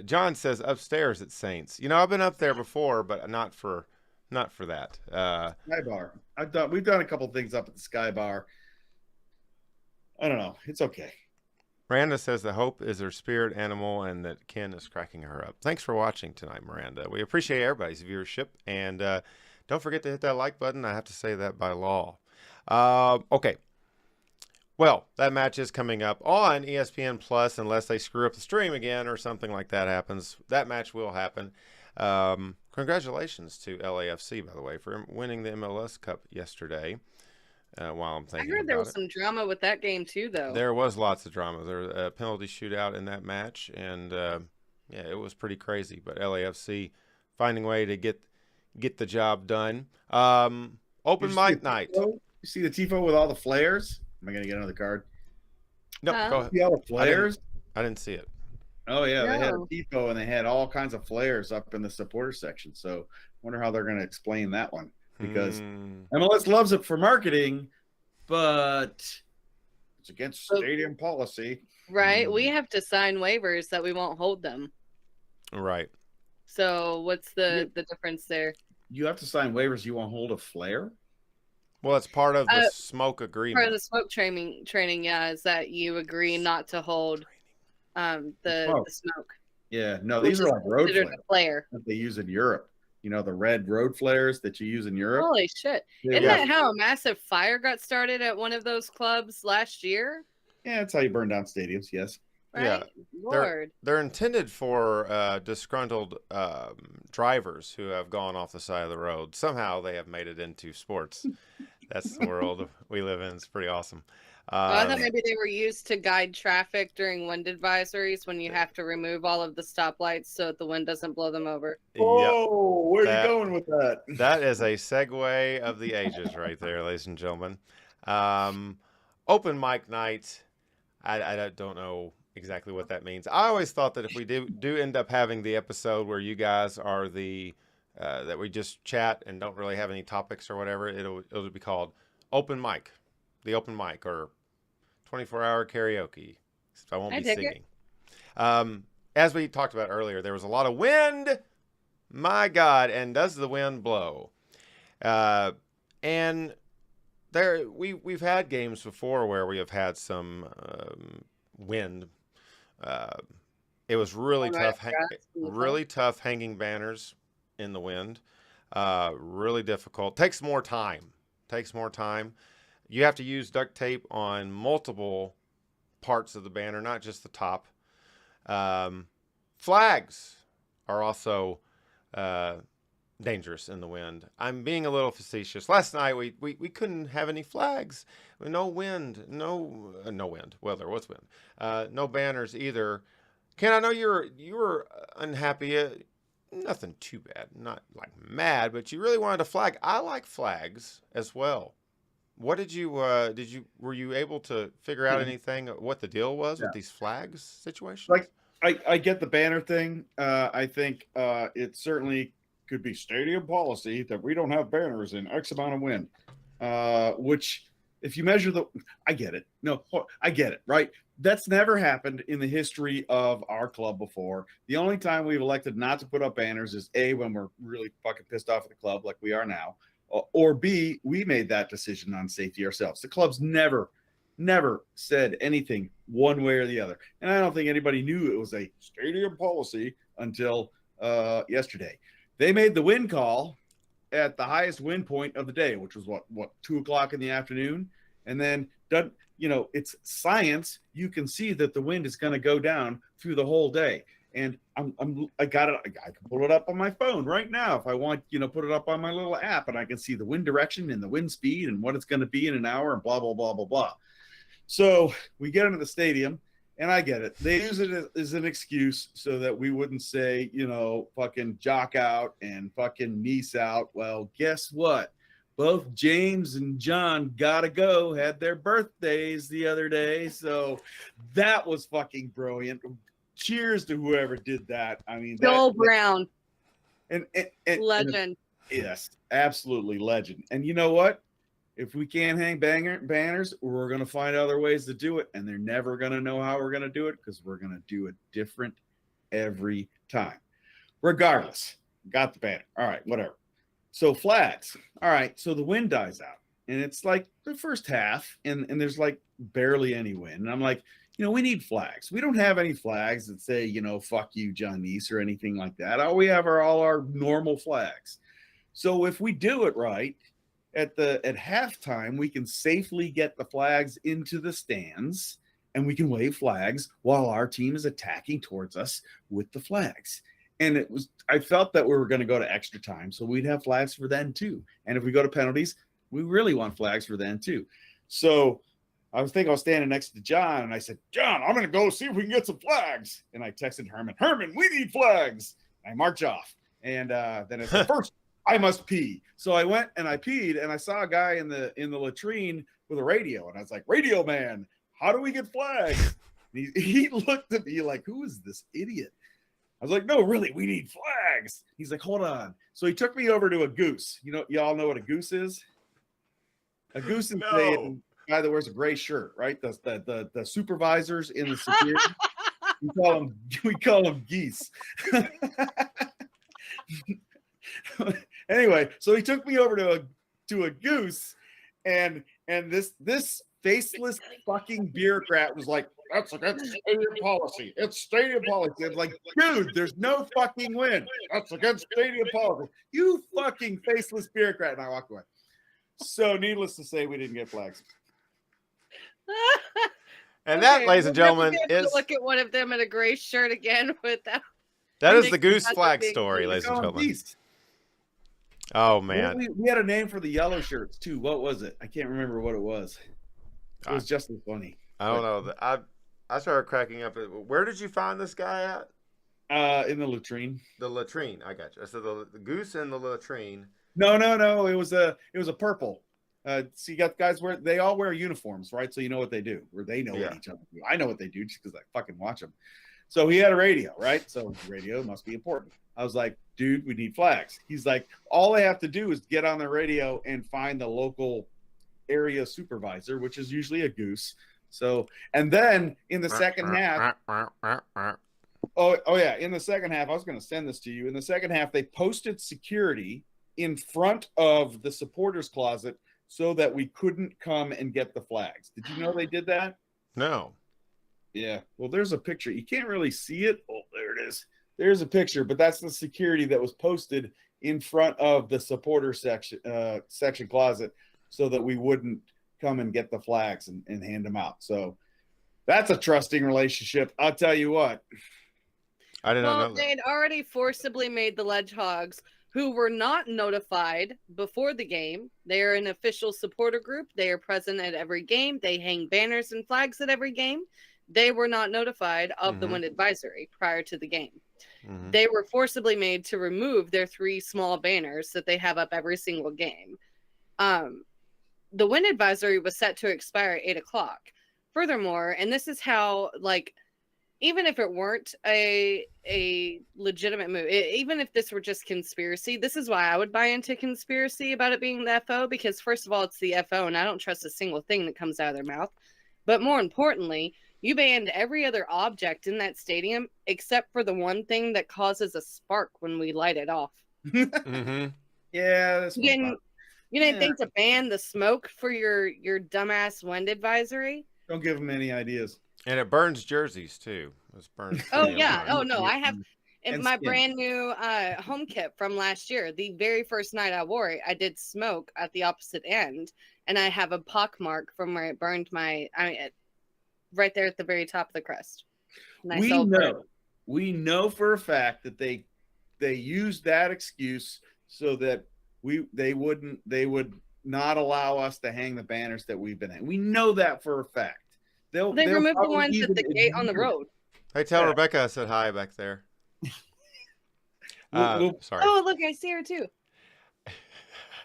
Speaker 2: John says upstairs at Saints. You know, I've been up there before, but not for that.
Speaker 4: Sky Bar. We've done a couple things up at the Sky Bar. I don't know. It's okay.
Speaker 2: Miranda says that Hope is her spirit animal and that Ken is cracking her up. Thanks for watching tonight, Miranda. We appreciate everybody's viewership. And don't forget to hit that like button. I have to say that by law. Okay. Well, that match is coming up on ESPN Plus unless they screw up the stream again or something like that happens. That match will happen. Congratulations to LAFC, by the way, for winning the MLS Cup yesterday. While I'm
Speaker 3: I
Speaker 2: thinking
Speaker 3: heard there
Speaker 2: about
Speaker 3: was
Speaker 2: it.
Speaker 3: some drama with that game too, though.
Speaker 2: There was lots of drama. There was a penalty shootout in that match, and yeah, it was pretty crazy. But LAFC finding a way to get the job done. Open mic night.
Speaker 4: You see the tifo with all the flares? Am I gonna get another card?
Speaker 2: No,
Speaker 3: Huh?
Speaker 2: go ahead.
Speaker 4: See all the flares?
Speaker 2: I didn't see it.
Speaker 4: Oh yeah, they had a
Speaker 3: No.
Speaker 4: tifo and they had all kinds of flares up in the supporter section. So I wonder how they're gonna explain that one. Because MLS loves it for marketing, but it's against stadium policy.
Speaker 3: Right? We have to sign waivers that we won't hold them.
Speaker 2: Right.
Speaker 3: So what's the difference there?
Speaker 4: You have to sign waivers. You won't hold a flare.
Speaker 2: Well, it's part of the smoke
Speaker 3: Part of
Speaker 2: agreement.
Speaker 3: the smoke training, yeah, is that you agree not to hold the smoke.
Speaker 4: Yeah, no,
Speaker 3: Which
Speaker 4: these are
Speaker 3: is
Speaker 4: like road
Speaker 3: considered
Speaker 4: flares
Speaker 3: a flare.
Speaker 4: that they use in Europe. You know, the red road flares that you use in Europe.
Speaker 3: Holy shit. Isn't that how a massive fire got started at one of those clubs last year?
Speaker 4: Yeah, that's how you burn down stadiums. Yes.
Speaker 3: Right?
Speaker 2: Yeah.
Speaker 3: Lord.
Speaker 2: They're intended for disgruntled drivers who have gone off the side of the road. Somehow they have made it into sports. That's the world we live in. It's pretty awesome.
Speaker 3: I thought maybe they were used to guide traffic during wind advisories when you have to remove all of the stoplights so that the wind doesn't blow them over.
Speaker 2: Yep.
Speaker 4: Oh, where are you going with that?
Speaker 2: That is a segue of the ages right there, ladies and gentlemen. Open mic night. I don't know exactly what that means. I always thought that if we do end up having the episode where you guys are that we just chat and don't really have any topics or whatever, it'll be called open mic, the open mic, or 24-hour karaoke. I won't be singing. As we talked about earlier, there was a lot of wind. My God, and does the wind blow? And we've had games before where we have had some wind. It was really tough hanging banners in the wind. Really difficult. Takes more time. You have to use duct tape on multiple parts of the banner, not just the top. Flags are also dangerous in the wind. I'm being a little facetious. Last night we couldn't have any flags. No wind. No wind. Well, there was wind. No banners either. Ken, I know you were unhappy. Nothing too bad. Not like mad, but you really wanted a flag. I like flags as well. What were you able to figure out anything what the deal was with these flags situations?
Speaker 4: I get the banner thing. I think it certainly could be stadium policy that we don't have banners in X amount of wind. Which, if you measure I get it. No, I get it, right? That's never happened in the history of our club before. The only time we've elected not to put up banners is A, when we're really fucking pissed off at the club like we are now, or B, we made that decision on safety ourselves. The club's never said anything one way or the other. And I don't think anybody knew it was a stadium policy until yesterday. They made the wind call at the highest wind point of the day, which was what 2:00 in the afternoon. And then, it's science. You can see that the wind is going to go down through the whole day. And I got it. I can pull it up on my phone right now if I want, put it up on my little app, and I can see the wind direction and the wind speed and what it's going to be in an hour and blah, blah, blah, blah, blah. So we get into the stadium, and I get it. They use it as an excuse so that we wouldn't say, fucking jock out and fucking niece out. Well, guess what? Both James and John had their birthdays the other day. So that was fucking brilliant. Cheers to whoever did that. I mean,
Speaker 3: Joel Brown.
Speaker 4: And
Speaker 3: Legend.
Speaker 4: Yes, absolutely legend. And you know what? If we can't hang banners, we're going to find other ways to do it. And they're never going to know how we're going to do it because we're going to do it different every time. Regardless, got the banner. All right, whatever. So flags. All right, so the wind dies out. And it's like the first half, and there's like barely any wind. And I'm like, we need flags. We don't have any flags that say, fuck you, John Neese, or anything like that. All we have are all our normal flags. So if we do it right, at halftime, we can safely get the flags into the stands, and we can wave flags while our team is attacking towards us with the flags. And I felt that we were going to go to extra time, so we'd have flags for then too. And if we go to penalties, we really want flags for then too. So I was standing next to John, and I said, John, I'm going to go see if we can get some flags. And I texted Herman, we need flags. And I march off. And then I said, first, I must pee. So I went and I peed, and I saw a guy in the latrine with a radio. And I was like, radio man, how do we get flags? And he looked at me like, who is this idiot? I was like, no, really, we need flags. He's like, hold on. So he took me over to a goose. Y'all know what a goose is? A goose is a guy that wears a gray shirt, right? The supervisors in the security. we call them geese. Anyway, so he took me over to a goose, and this faceless fucking bureaucrat was like, that's against stadium policy. It's stadium policy. It's like, dude, there's no fucking wind. That's against stadium policy. You fucking faceless bureaucrat. And I walked away. So needless to say, we didn't get flags.
Speaker 2: And that, ladies and gentlemen, is
Speaker 3: look at one of them in a gray shirt again with that.
Speaker 2: That is the goose flag story, ladies and gentlemen. Oh man,
Speaker 4: we had a name for the yellow shirts too. What was it? I can't remember what it was. It was just as funny.
Speaker 2: I don't know. I started cracking up. Where did you find this guy at?
Speaker 4: In the latrine.
Speaker 2: The latrine. I got you. So the goose in the latrine.
Speaker 4: No. It was a purple. So you got guys they all wear uniforms, right? So you know what they do, or they know what each other do. I know what they do just because I fucking watch them. So he had a radio, right? So radio must be important. I was like, dude, we need flags. He's like, all they have to do is get on the radio and find the local area supervisor, which is usually a goose. So, and then in the second half, in the second half, I was going to send this to you. In the second half, they posted security in front of the supporters closet so that we couldn't come and get the flags. Did you know they did that?
Speaker 2: No.
Speaker 4: Yeah. Well, there's a picture. You can't really see it. Oh, there it is. There's a picture, but that's the security that was posted in front of the supporter section closet so that we wouldn't come and get the flags and hand them out. So that's a trusting relationship. I'll tell you what.
Speaker 2: I did not know that.
Speaker 3: They had already forcibly made the Ledgehogs, who were not notified before the game. They are an official supporter group. They are present at every game. They hang banners and flags at every game. They were not notified of the wind advisory prior to the game. Mm-hmm. They were forcibly made to remove their 3 small banners that they have up every single game. The wind advisory was set to expire at 8:00. Furthermore, and this is how even if it weren't a legitimate move, even if this were just conspiracy, this is why I would buy into conspiracy about it being the FO, because first of all, it's the FO, and I don't trust a single thing that comes out of their mouth. But more importantly, you banned every other object in that stadium except for the one thing that causes a spark when we light it off.
Speaker 2: Mm-hmm.
Speaker 4: Yeah, that's
Speaker 3: You didn't think to ban the smoke for your dumbass wind advisory?
Speaker 4: Don't give them any ideas.
Speaker 2: And it burns jerseys too. It's burned.
Speaker 3: Oh
Speaker 2: plenty of
Speaker 3: yeah.
Speaker 2: times.
Speaker 3: Oh no, I have
Speaker 4: And
Speaker 3: my
Speaker 4: skin.
Speaker 3: brand new home kit from last year. The very first night I wore it, I did smoke at the opposite end, and I have a pock mark from where it burned right there at the very top of the crest. Nice
Speaker 4: We
Speaker 3: old burn.
Speaker 4: know. We know for a fact that they used that excuse so that they would not allow us to hang the banners that we've been hanging. We know that for a fact.
Speaker 3: They
Speaker 4: They'll
Speaker 3: removed the
Speaker 4: probably
Speaker 3: ones
Speaker 4: even
Speaker 3: at the gate on the
Speaker 4: admit it.
Speaker 3: road.
Speaker 2: Hey, tell
Speaker 4: Yeah.
Speaker 2: Rebecca I said hi back there.
Speaker 4: We'll-
Speaker 2: Sorry.
Speaker 3: Oh, look, I see her too.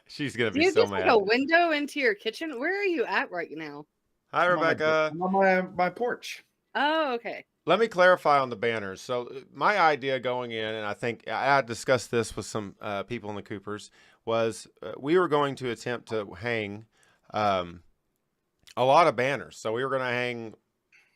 Speaker 2: She's going to
Speaker 3: Do
Speaker 2: be
Speaker 3: you
Speaker 2: so
Speaker 3: just
Speaker 2: mad.
Speaker 3: like a window into your kitchen? Where are you at right now?
Speaker 2: Hi,
Speaker 4: I'm on my-
Speaker 2: Rebecca.
Speaker 4: I'm on my porch.
Speaker 3: Oh, okay.
Speaker 2: Let me clarify on the banners. So my idea going in, and I think I had discussed this with some people in the Coopers, was we were going to attempt to hang a lot of banners. So we were going to hang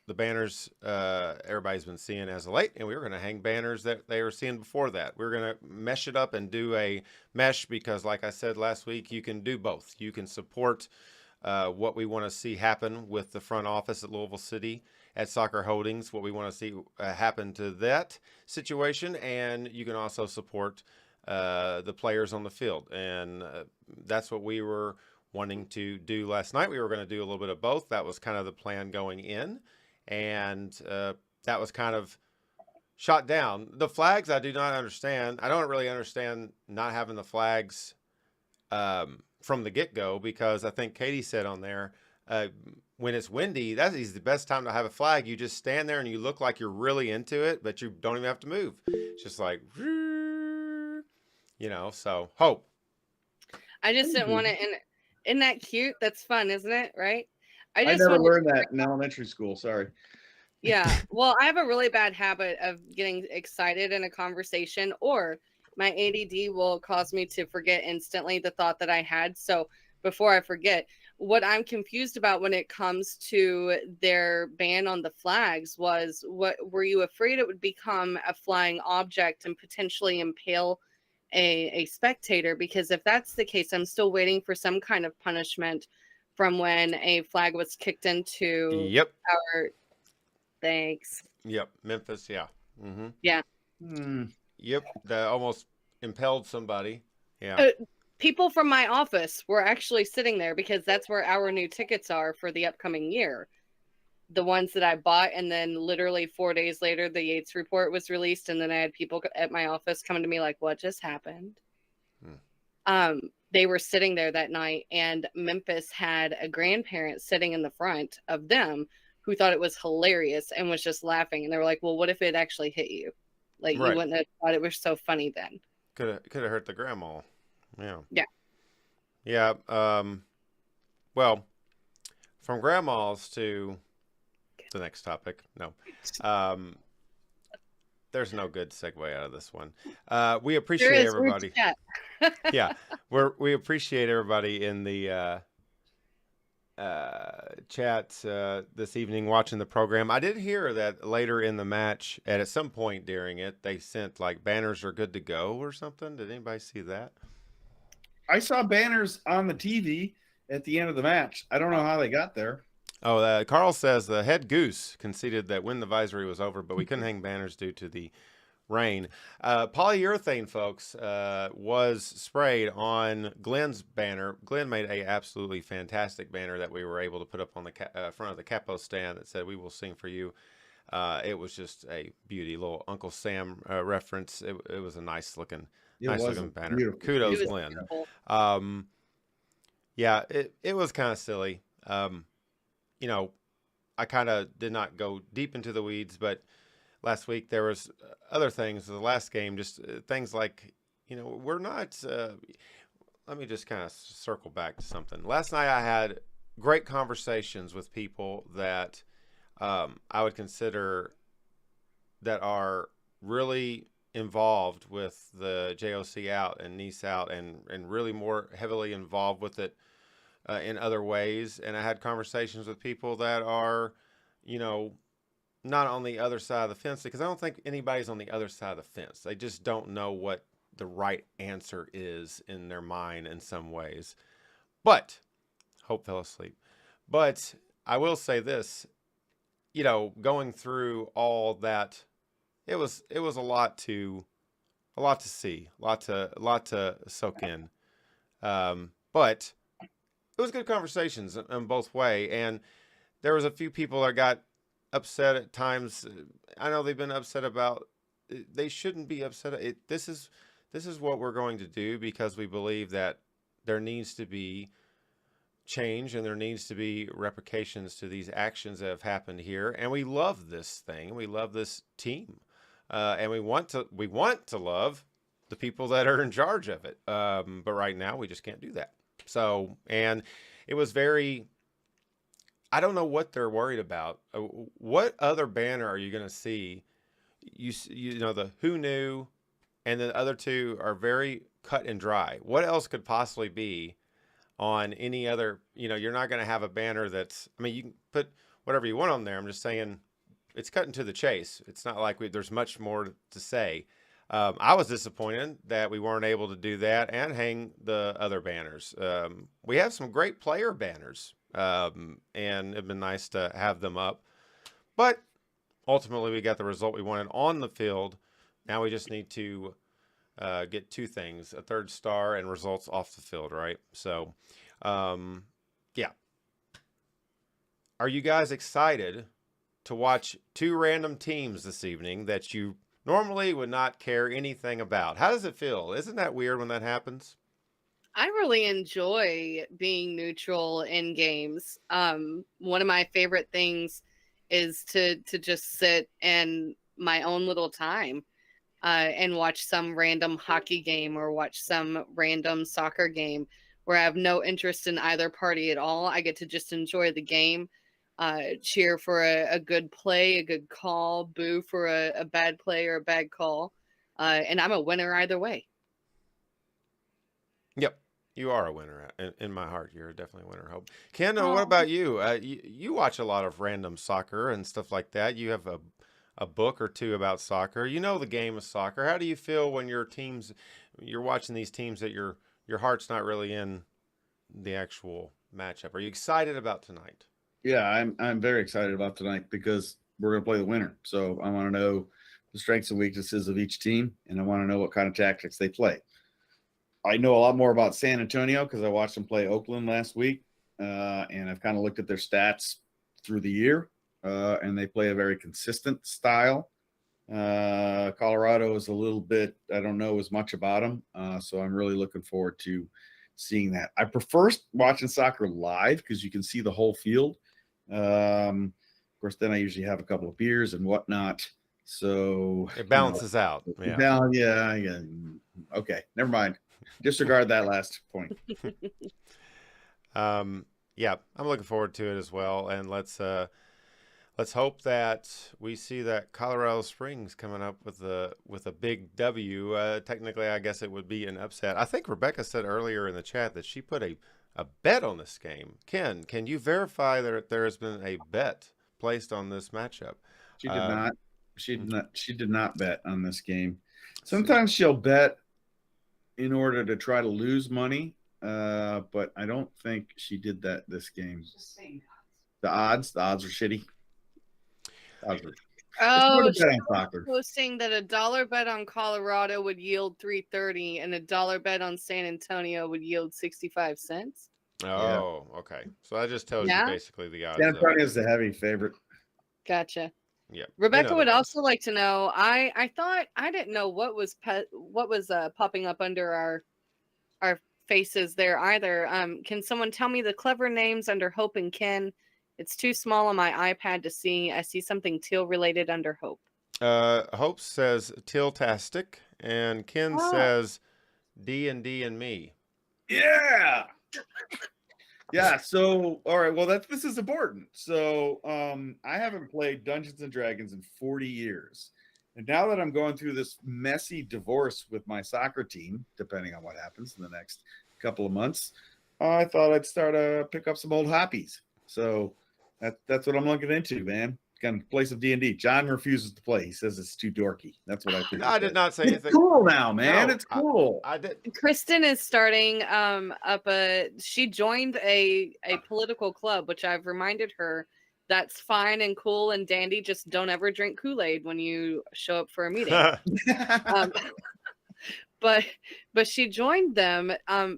Speaker 2: the banners everybody's been seeing as of late, and we were going to hang banners that they were seeing before that. We were going to mesh it up and do a mesh because, like I said last week, you can do both. You can support what we want to see happen with the front office at Louisville City at Soccer Holdings, what we want to see happen to that situation, and you can also support the players on the field. And that's what we were wanting to do last night. We were going to do a little bit of both. That was kind of the plan going in, and that was kind of shot down. The flags, I do not understand. I don't really understand not having the flags from the get-go, because I think Katie said on there, when it's windy, that is the best time to have a flag. You just stand there and you look like you're really into it, but you don't even have to move. It's just like, so hope.
Speaker 3: I just didn't want to. Isn't that cute? That's fun, isn't it? Right?
Speaker 4: I
Speaker 3: just
Speaker 4: never
Speaker 3: wanted-
Speaker 4: learned that in elementary school. Sorry.
Speaker 3: Yeah. Well, I have a really bad habit of getting excited in a conversation, or my ADD will cause me to forget instantly the thought that I had. So before I forget, what I'm confused about when it comes to their ban on the flags was, what were you afraid it would become a flying object and potentially impale a spectator? Because if that's the case, I'm still waiting for some kind of punishment from when a flag was kicked into
Speaker 2: Yep.
Speaker 3: our thanks.
Speaker 2: Yep. Memphis. Yeah. Mm-hmm.
Speaker 4: Hmm.
Speaker 2: Yep. That almost impelled somebody. Yeah.
Speaker 3: People from my office were actually sitting there because that's where our new tickets are for the upcoming year. The ones that I bought, and then literally 4 days later, the Yates report was released, and then I had people at my office coming to me like, "What just happened?" They were sitting there that night, and Memphis had a grandparent sitting in the front of them who thought it was hilarious and was just laughing. And they were like, "Well, what if it actually hit you? Like,
Speaker 2: Right.
Speaker 3: you wouldn't have thought it was so funny then."
Speaker 2: Could have hurt the grandma. Yeah.
Speaker 3: Yeah.
Speaker 2: Yeah. Well, from grandmas to the next topic. No. There's no good segue out of this one. We appreciate
Speaker 3: There is
Speaker 2: everybody.
Speaker 3: chat.
Speaker 2: Yeah. We appreciate everybody in the chat this evening watching the program. I did hear that later in the match, at some point during it, they sent like banners are good to go or something. Did anybody see that?
Speaker 4: I saw banners on the TV at the end of the match. I don't know how they got there.
Speaker 2: Oh, Carl says the head goose conceded that when the advisory was over, but we couldn't hang banners due to the rain. Polyurethane, folks, was sprayed on Glenn's banner. Glenn made a absolutely fantastic banner that we were able to put up on the front of the capo stand that said, "We will sing for you." It was just a beauty, little Uncle Sam reference. It was a nice looking banner.
Speaker 4: Beautiful.
Speaker 2: Kudos,
Speaker 3: It was
Speaker 2: Glenn.
Speaker 3: beautiful.
Speaker 2: Yeah, it was kind of silly. I kind of did not go deep into the weeds, but last week there was other things. The last game, just things like, we're not. Let me just kind of circle back to something. Last night I had great conversations with people that I would consider that are really involved with the JOC out and Nice out, and really more heavily involved with it in other ways. And I had conversations with people that are, not on the other side of the fence, because I don't think anybody's on the other side of the fence. They just don't know what the right answer is in their mind in some ways. But Hope fell asleep. But I will say this, going through all that, it was a lot to see, a lot to soak in. But it was good conversations in both way, and there was a few people that got upset at times. I know they've been upset about. They shouldn't be upset. This is what we're going to do because we believe that there needs to be change and there needs to be repercussions to these actions that have happened here. And we love this thing. We love this team, and we want to love the people that are in charge of it. But right now we just can't do that. So, and it was very. I don't know what they're worried about. What other banner are you going to see? The who knew, and the other two are very cut and dry. What else could possibly be on any other? You're not going to have a banner that's. I mean, you can put whatever you want on there. I'm just saying, it's cutting to the chase. It's not like there's much more to say. I was disappointed that we weren't able to do that and hang the other banners. We have some great player banners. And it'd been nice to have them up, but ultimately we got the result we wanted on the field. Now we just need to get two things: a third star and results off the field, right? So, yeah. Are you guys excited to watch two random teams this evening that you normally would not care anything about? How does it feel? Isn't that weird when that happens?
Speaker 3: I really enjoy being neutral in games. One of my favorite things is to just sit in my own little time and watch some random hockey game or watch some random soccer game where I have no interest in either party at all. I get to just enjoy the game, cheer for a good play, a good call, boo for a bad play or a bad call. And I'm a winner either way.
Speaker 2: Yep, you are a winner in my heart. You're definitely a winner, Hope. Ken, what about you? You watch a lot of random soccer and stuff like that. You have a book or two about soccer. You know the game of soccer. How do you feel when you're watching these teams that your heart's not really in the actual matchup? Are you excited about tonight?
Speaker 4: Yeah, I'm very excited about tonight because we're going to play the winner. So I want to know the strengths and weaknesses of each team, and I want to know what kind of tactics they play. I know a lot more about San Antonio because I watched them play Oakland last week, and I've kind of looked at their stats through the year, and they play a very consistent style. Colorado is a little bit, I don't know as much about them, so I'm really looking forward to seeing that. I prefer watching soccer live because you can see the whole field. Of course, then I usually have a couple of beers and whatnot. So
Speaker 2: it balances out.
Speaker 4: Yeah. Okay, never mind. Disregard that last point.
Speaker 2: Yeah, I'm looking forward to it as well. And let's hope that we see that Colorado Springs coming up with a big W. Technically, I guess it would be an upset. I think Rebecca said earlier in the chat that she put a bet on this game. Ken, can you verify that there has been a bet placed on this matchup?
Speaker 4: She did not. She did not bet on this game. Sometimes she'll bet in order to try to lose money, but I don't think she did that this game. The odds are shitty.
Speaker 3: Oh, posting that $1 bet on Colorado would yield $3.30 and $1 bet on San Antonio would yield 65 cents.
Speaker 2: Oh, yeah. Okay. So that just tells you basically the odds.
Speaker 4: San Antonio is the heavy favorite.
Speaker 3: Gotcha.
Speaker 2: Yeah.
Speaker 3: Rebecca would also like to know. I thought I didn't know what was popping up under our faces there either. Can someone tell me the clever names under Hope and Ken? It's too small on my iPad to see. I see something teal related under Hope.
Speaker 2: Hope says Tealtastic, and Ken says D&D and me.
Speaker 4: Yeah. Yeah. So, all right. Well, this is important. So, I haven't played Dungeons and Dragons in 40 years, And now that I'm going through this messy divorce with my soccer team, depending on what happens in the next couple of months, I thought I'd start to pick up some old hobbies. So that's what I'm looking into, man. Kind of play some D&D. John refuses to play. He says it's too dorky. That's what I think.
Speaker 2: I did not say
Speaker 4: It's
Speaker 2: anything.
Speaker 4: cool now, man.
Speaker 2: No,
Speaker 4: it's cool.
Speaker 2: I did.
Speaker 3: Kristen is starting she joined a political club, which I've reminded her that's fine and cool and dandy. Just don't ever drink Kool-Aid when you show up for a meeting. But she joined them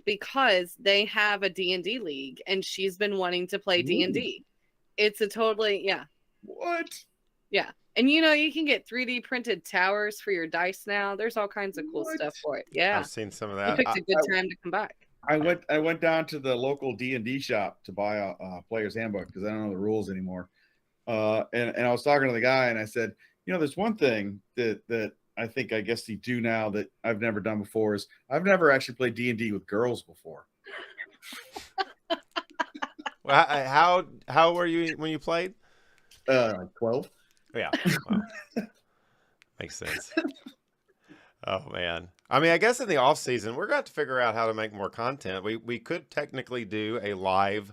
Speaker 3: because they have a D&D league, and she's been wanting to play D&D. It's a totally
Speaker 4: What?
Speaker 3: Yeah. And you can get 3D printed towers for your dice now. There's all kinds of cool stuff for it. Yeah.
Speaker 2: I've seen some of
Speaker 3: You
Speaker 2: that.
Speaker 3: picked a good time to come back.
Speaker 4: I went down to the local D&D shop to buy a player's handbook because I don't know the rules anymore. And I was talking to the guy, and I said, there's one thing that I think I guess you do now that I've never done before is I've never actually played D&D with girls before.
Speaker 2: Well, how were you when you played?
Speaker 4: Like 12.
Speaker 2: Yeah. Well, makes sense. Oh man. I mean, I guess in the off season, we're going to have to figure out how to make more content. We could technically do a live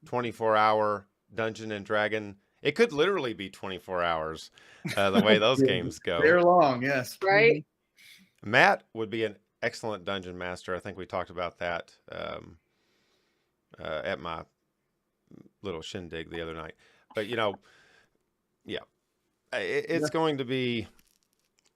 Speaker 2: 24-hour Dungeon and Dragon. It could literally be 24 hours, the way those games go.
Speaker 4: They're long, yes.
Speaker 3: Right?
Speaker 2: Matt would be an excellent dungeon master. I think we talked about that at my little shindig the other night. But it's going to be.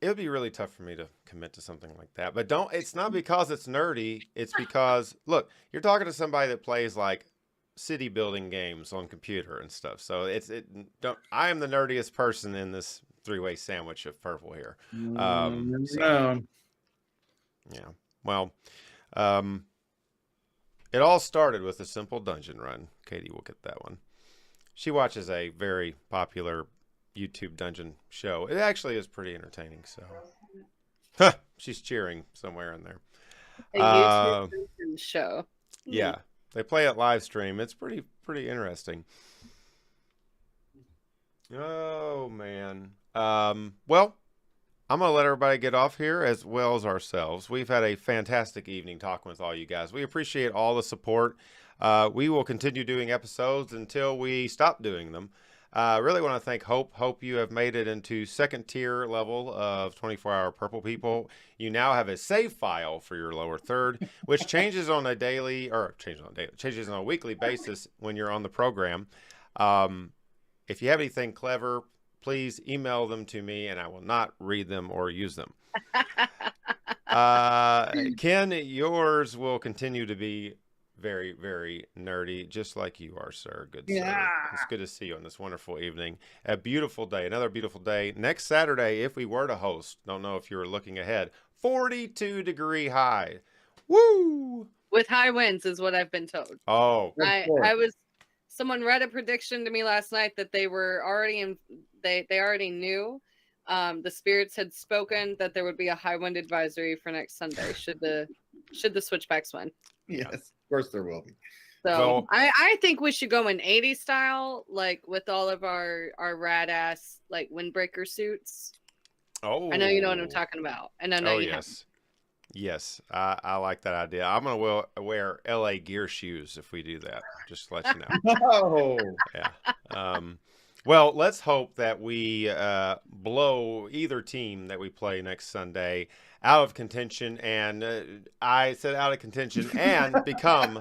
Speaker 2: It would be really tough for me to commit to something like that. But it's not because it's nerdy. It's because look, you're talking to somebody that plays like city building games on computer and stuff. So I am the nerdiest person in this three-way sandwich of purple here. Yeah. Well, it all started with a simple dungeon run. Katie will get that one. She watches a very popular YouTube dungeon show. It actually is pretty entertaining. So she's cheering somewhere in there.
Speaker 3: A YouTube dungeon show.
Speaker 2: Yeah. They play it live stream. It's pretty interesting. Oh man. Well, I'm going to let everybody get off here as well as ourselves. We've had a fantastic evening talking with all you guys. We appreciate all the support. We will continue doing episodes until we stop doing them. I really want to thank Hope. Hope you have made it into second tier level of 24-hour Purple People. You now have a save file for your lower third, which changes on a changes on a weekly basis when you're on the program. If you have anything clever, please email them to me, and I will not read them or use them. Ken, yours will continue to be very, very nerdy, just like you are, sir. Good sir. It's good to see you on this wonderful evening. A beautiful day, another beautiful day. Next Saturday, if we were to host, don't know if you were looking ahead, 42-degree high. Woo!
Speaker 3: With high winds is what I've been told.
Speaker 2: Oh.
Speaker 3: Someone read a prediction to me last night that they were already they already knew. The spirits had spoken that there would be a high wind advisory for next Sunday should the Switchbacks win.
Speaker 4: Yes, of course there will be.
Speaker 3: So I think we should go in 80s style, like with all of our rad ass like windbreaker suits.
Speaker 2: Oh,
Speaker 3: I know you know what I'm talking about, and I know
Speaker 2: Yes, I like that idea. I'm gonna wear LA gear shoes if we do that. Just to let you know.
Speaker 4: Oh,
Speaker 2: yeah. Well, let's hope that we blow either team that we play next Sunday out of contention, and I said out of contention, and become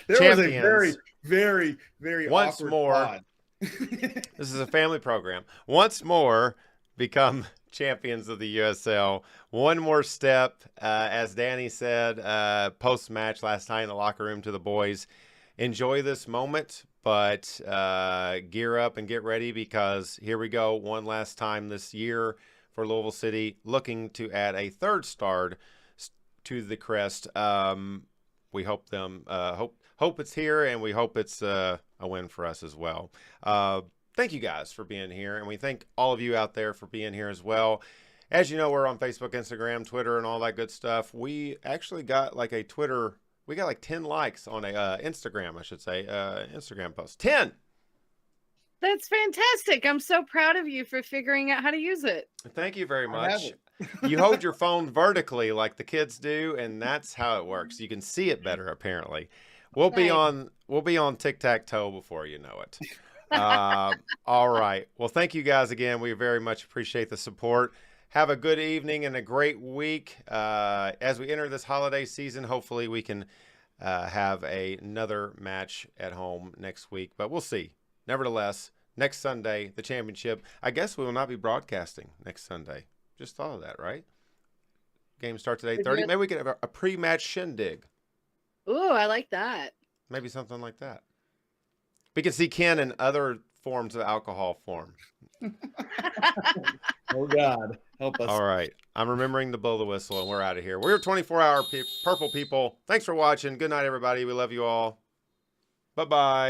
Speaker 2: champions.
Speaker 4: Was a very, very, very
Speaker 2: once more.
Speaker 4: Pod.
Speaker 2: This is a family program. Once more, become champions of the USL. One more step, as Danny said, post-match last night in the locker room to the boys. Enjoy this moment, but gear up and get ready because here we go. One last time this year for Louisville City, looking to add a third star to the crest. We hope hope it's here, and we hope it's a win for us as well. Thank you guys for being here, and we thank all of you out there for being here as well. As you know, we're on Facebook, Instagram, Twitter, and all that good stuff. We actually got like a Twitter. We got like 10 likes on a Instagram, I should say, Instagram post. 10!
Speaker 3: That's fantastic. I'm so proud of you for figuring out how to use it.
Speaker 2: Thank you very
Speaker 4: I have
Speaker 2: much.
Speaker 4: it.
Speaker 2: You hold your phone vertically like the kids do, and that's how it works. You can see it better, apparently. We'll be
Speaker 3: Nice.
Speaker 2: on tic-tac-toe before you know it. All right. Well, thank you guys again. We very much appreciate the support. Have a good evening and a great week. As we enter this holiday season, hopefully we can have another match at home next week, but we'll see. Nevertheless, next Sunday, the championship. I guess we will not be broadcasting next Sunday. Just thought of that, right? Game starts at 8:30. Maybe we could have a pre-match shindig.
Speaker 3: Ooh, I like that.
Speaker 2: Maybe something like that. We can see Ken in other forms of alcohol form.
Speaker 4: Oh God, help us.
Speaker 2: All right. I'm remembering to blow the whistle, and we're out of here. We're 24-hour Purple people. Thanks for watching. Good night, everybody. We love you all. Bye-bye.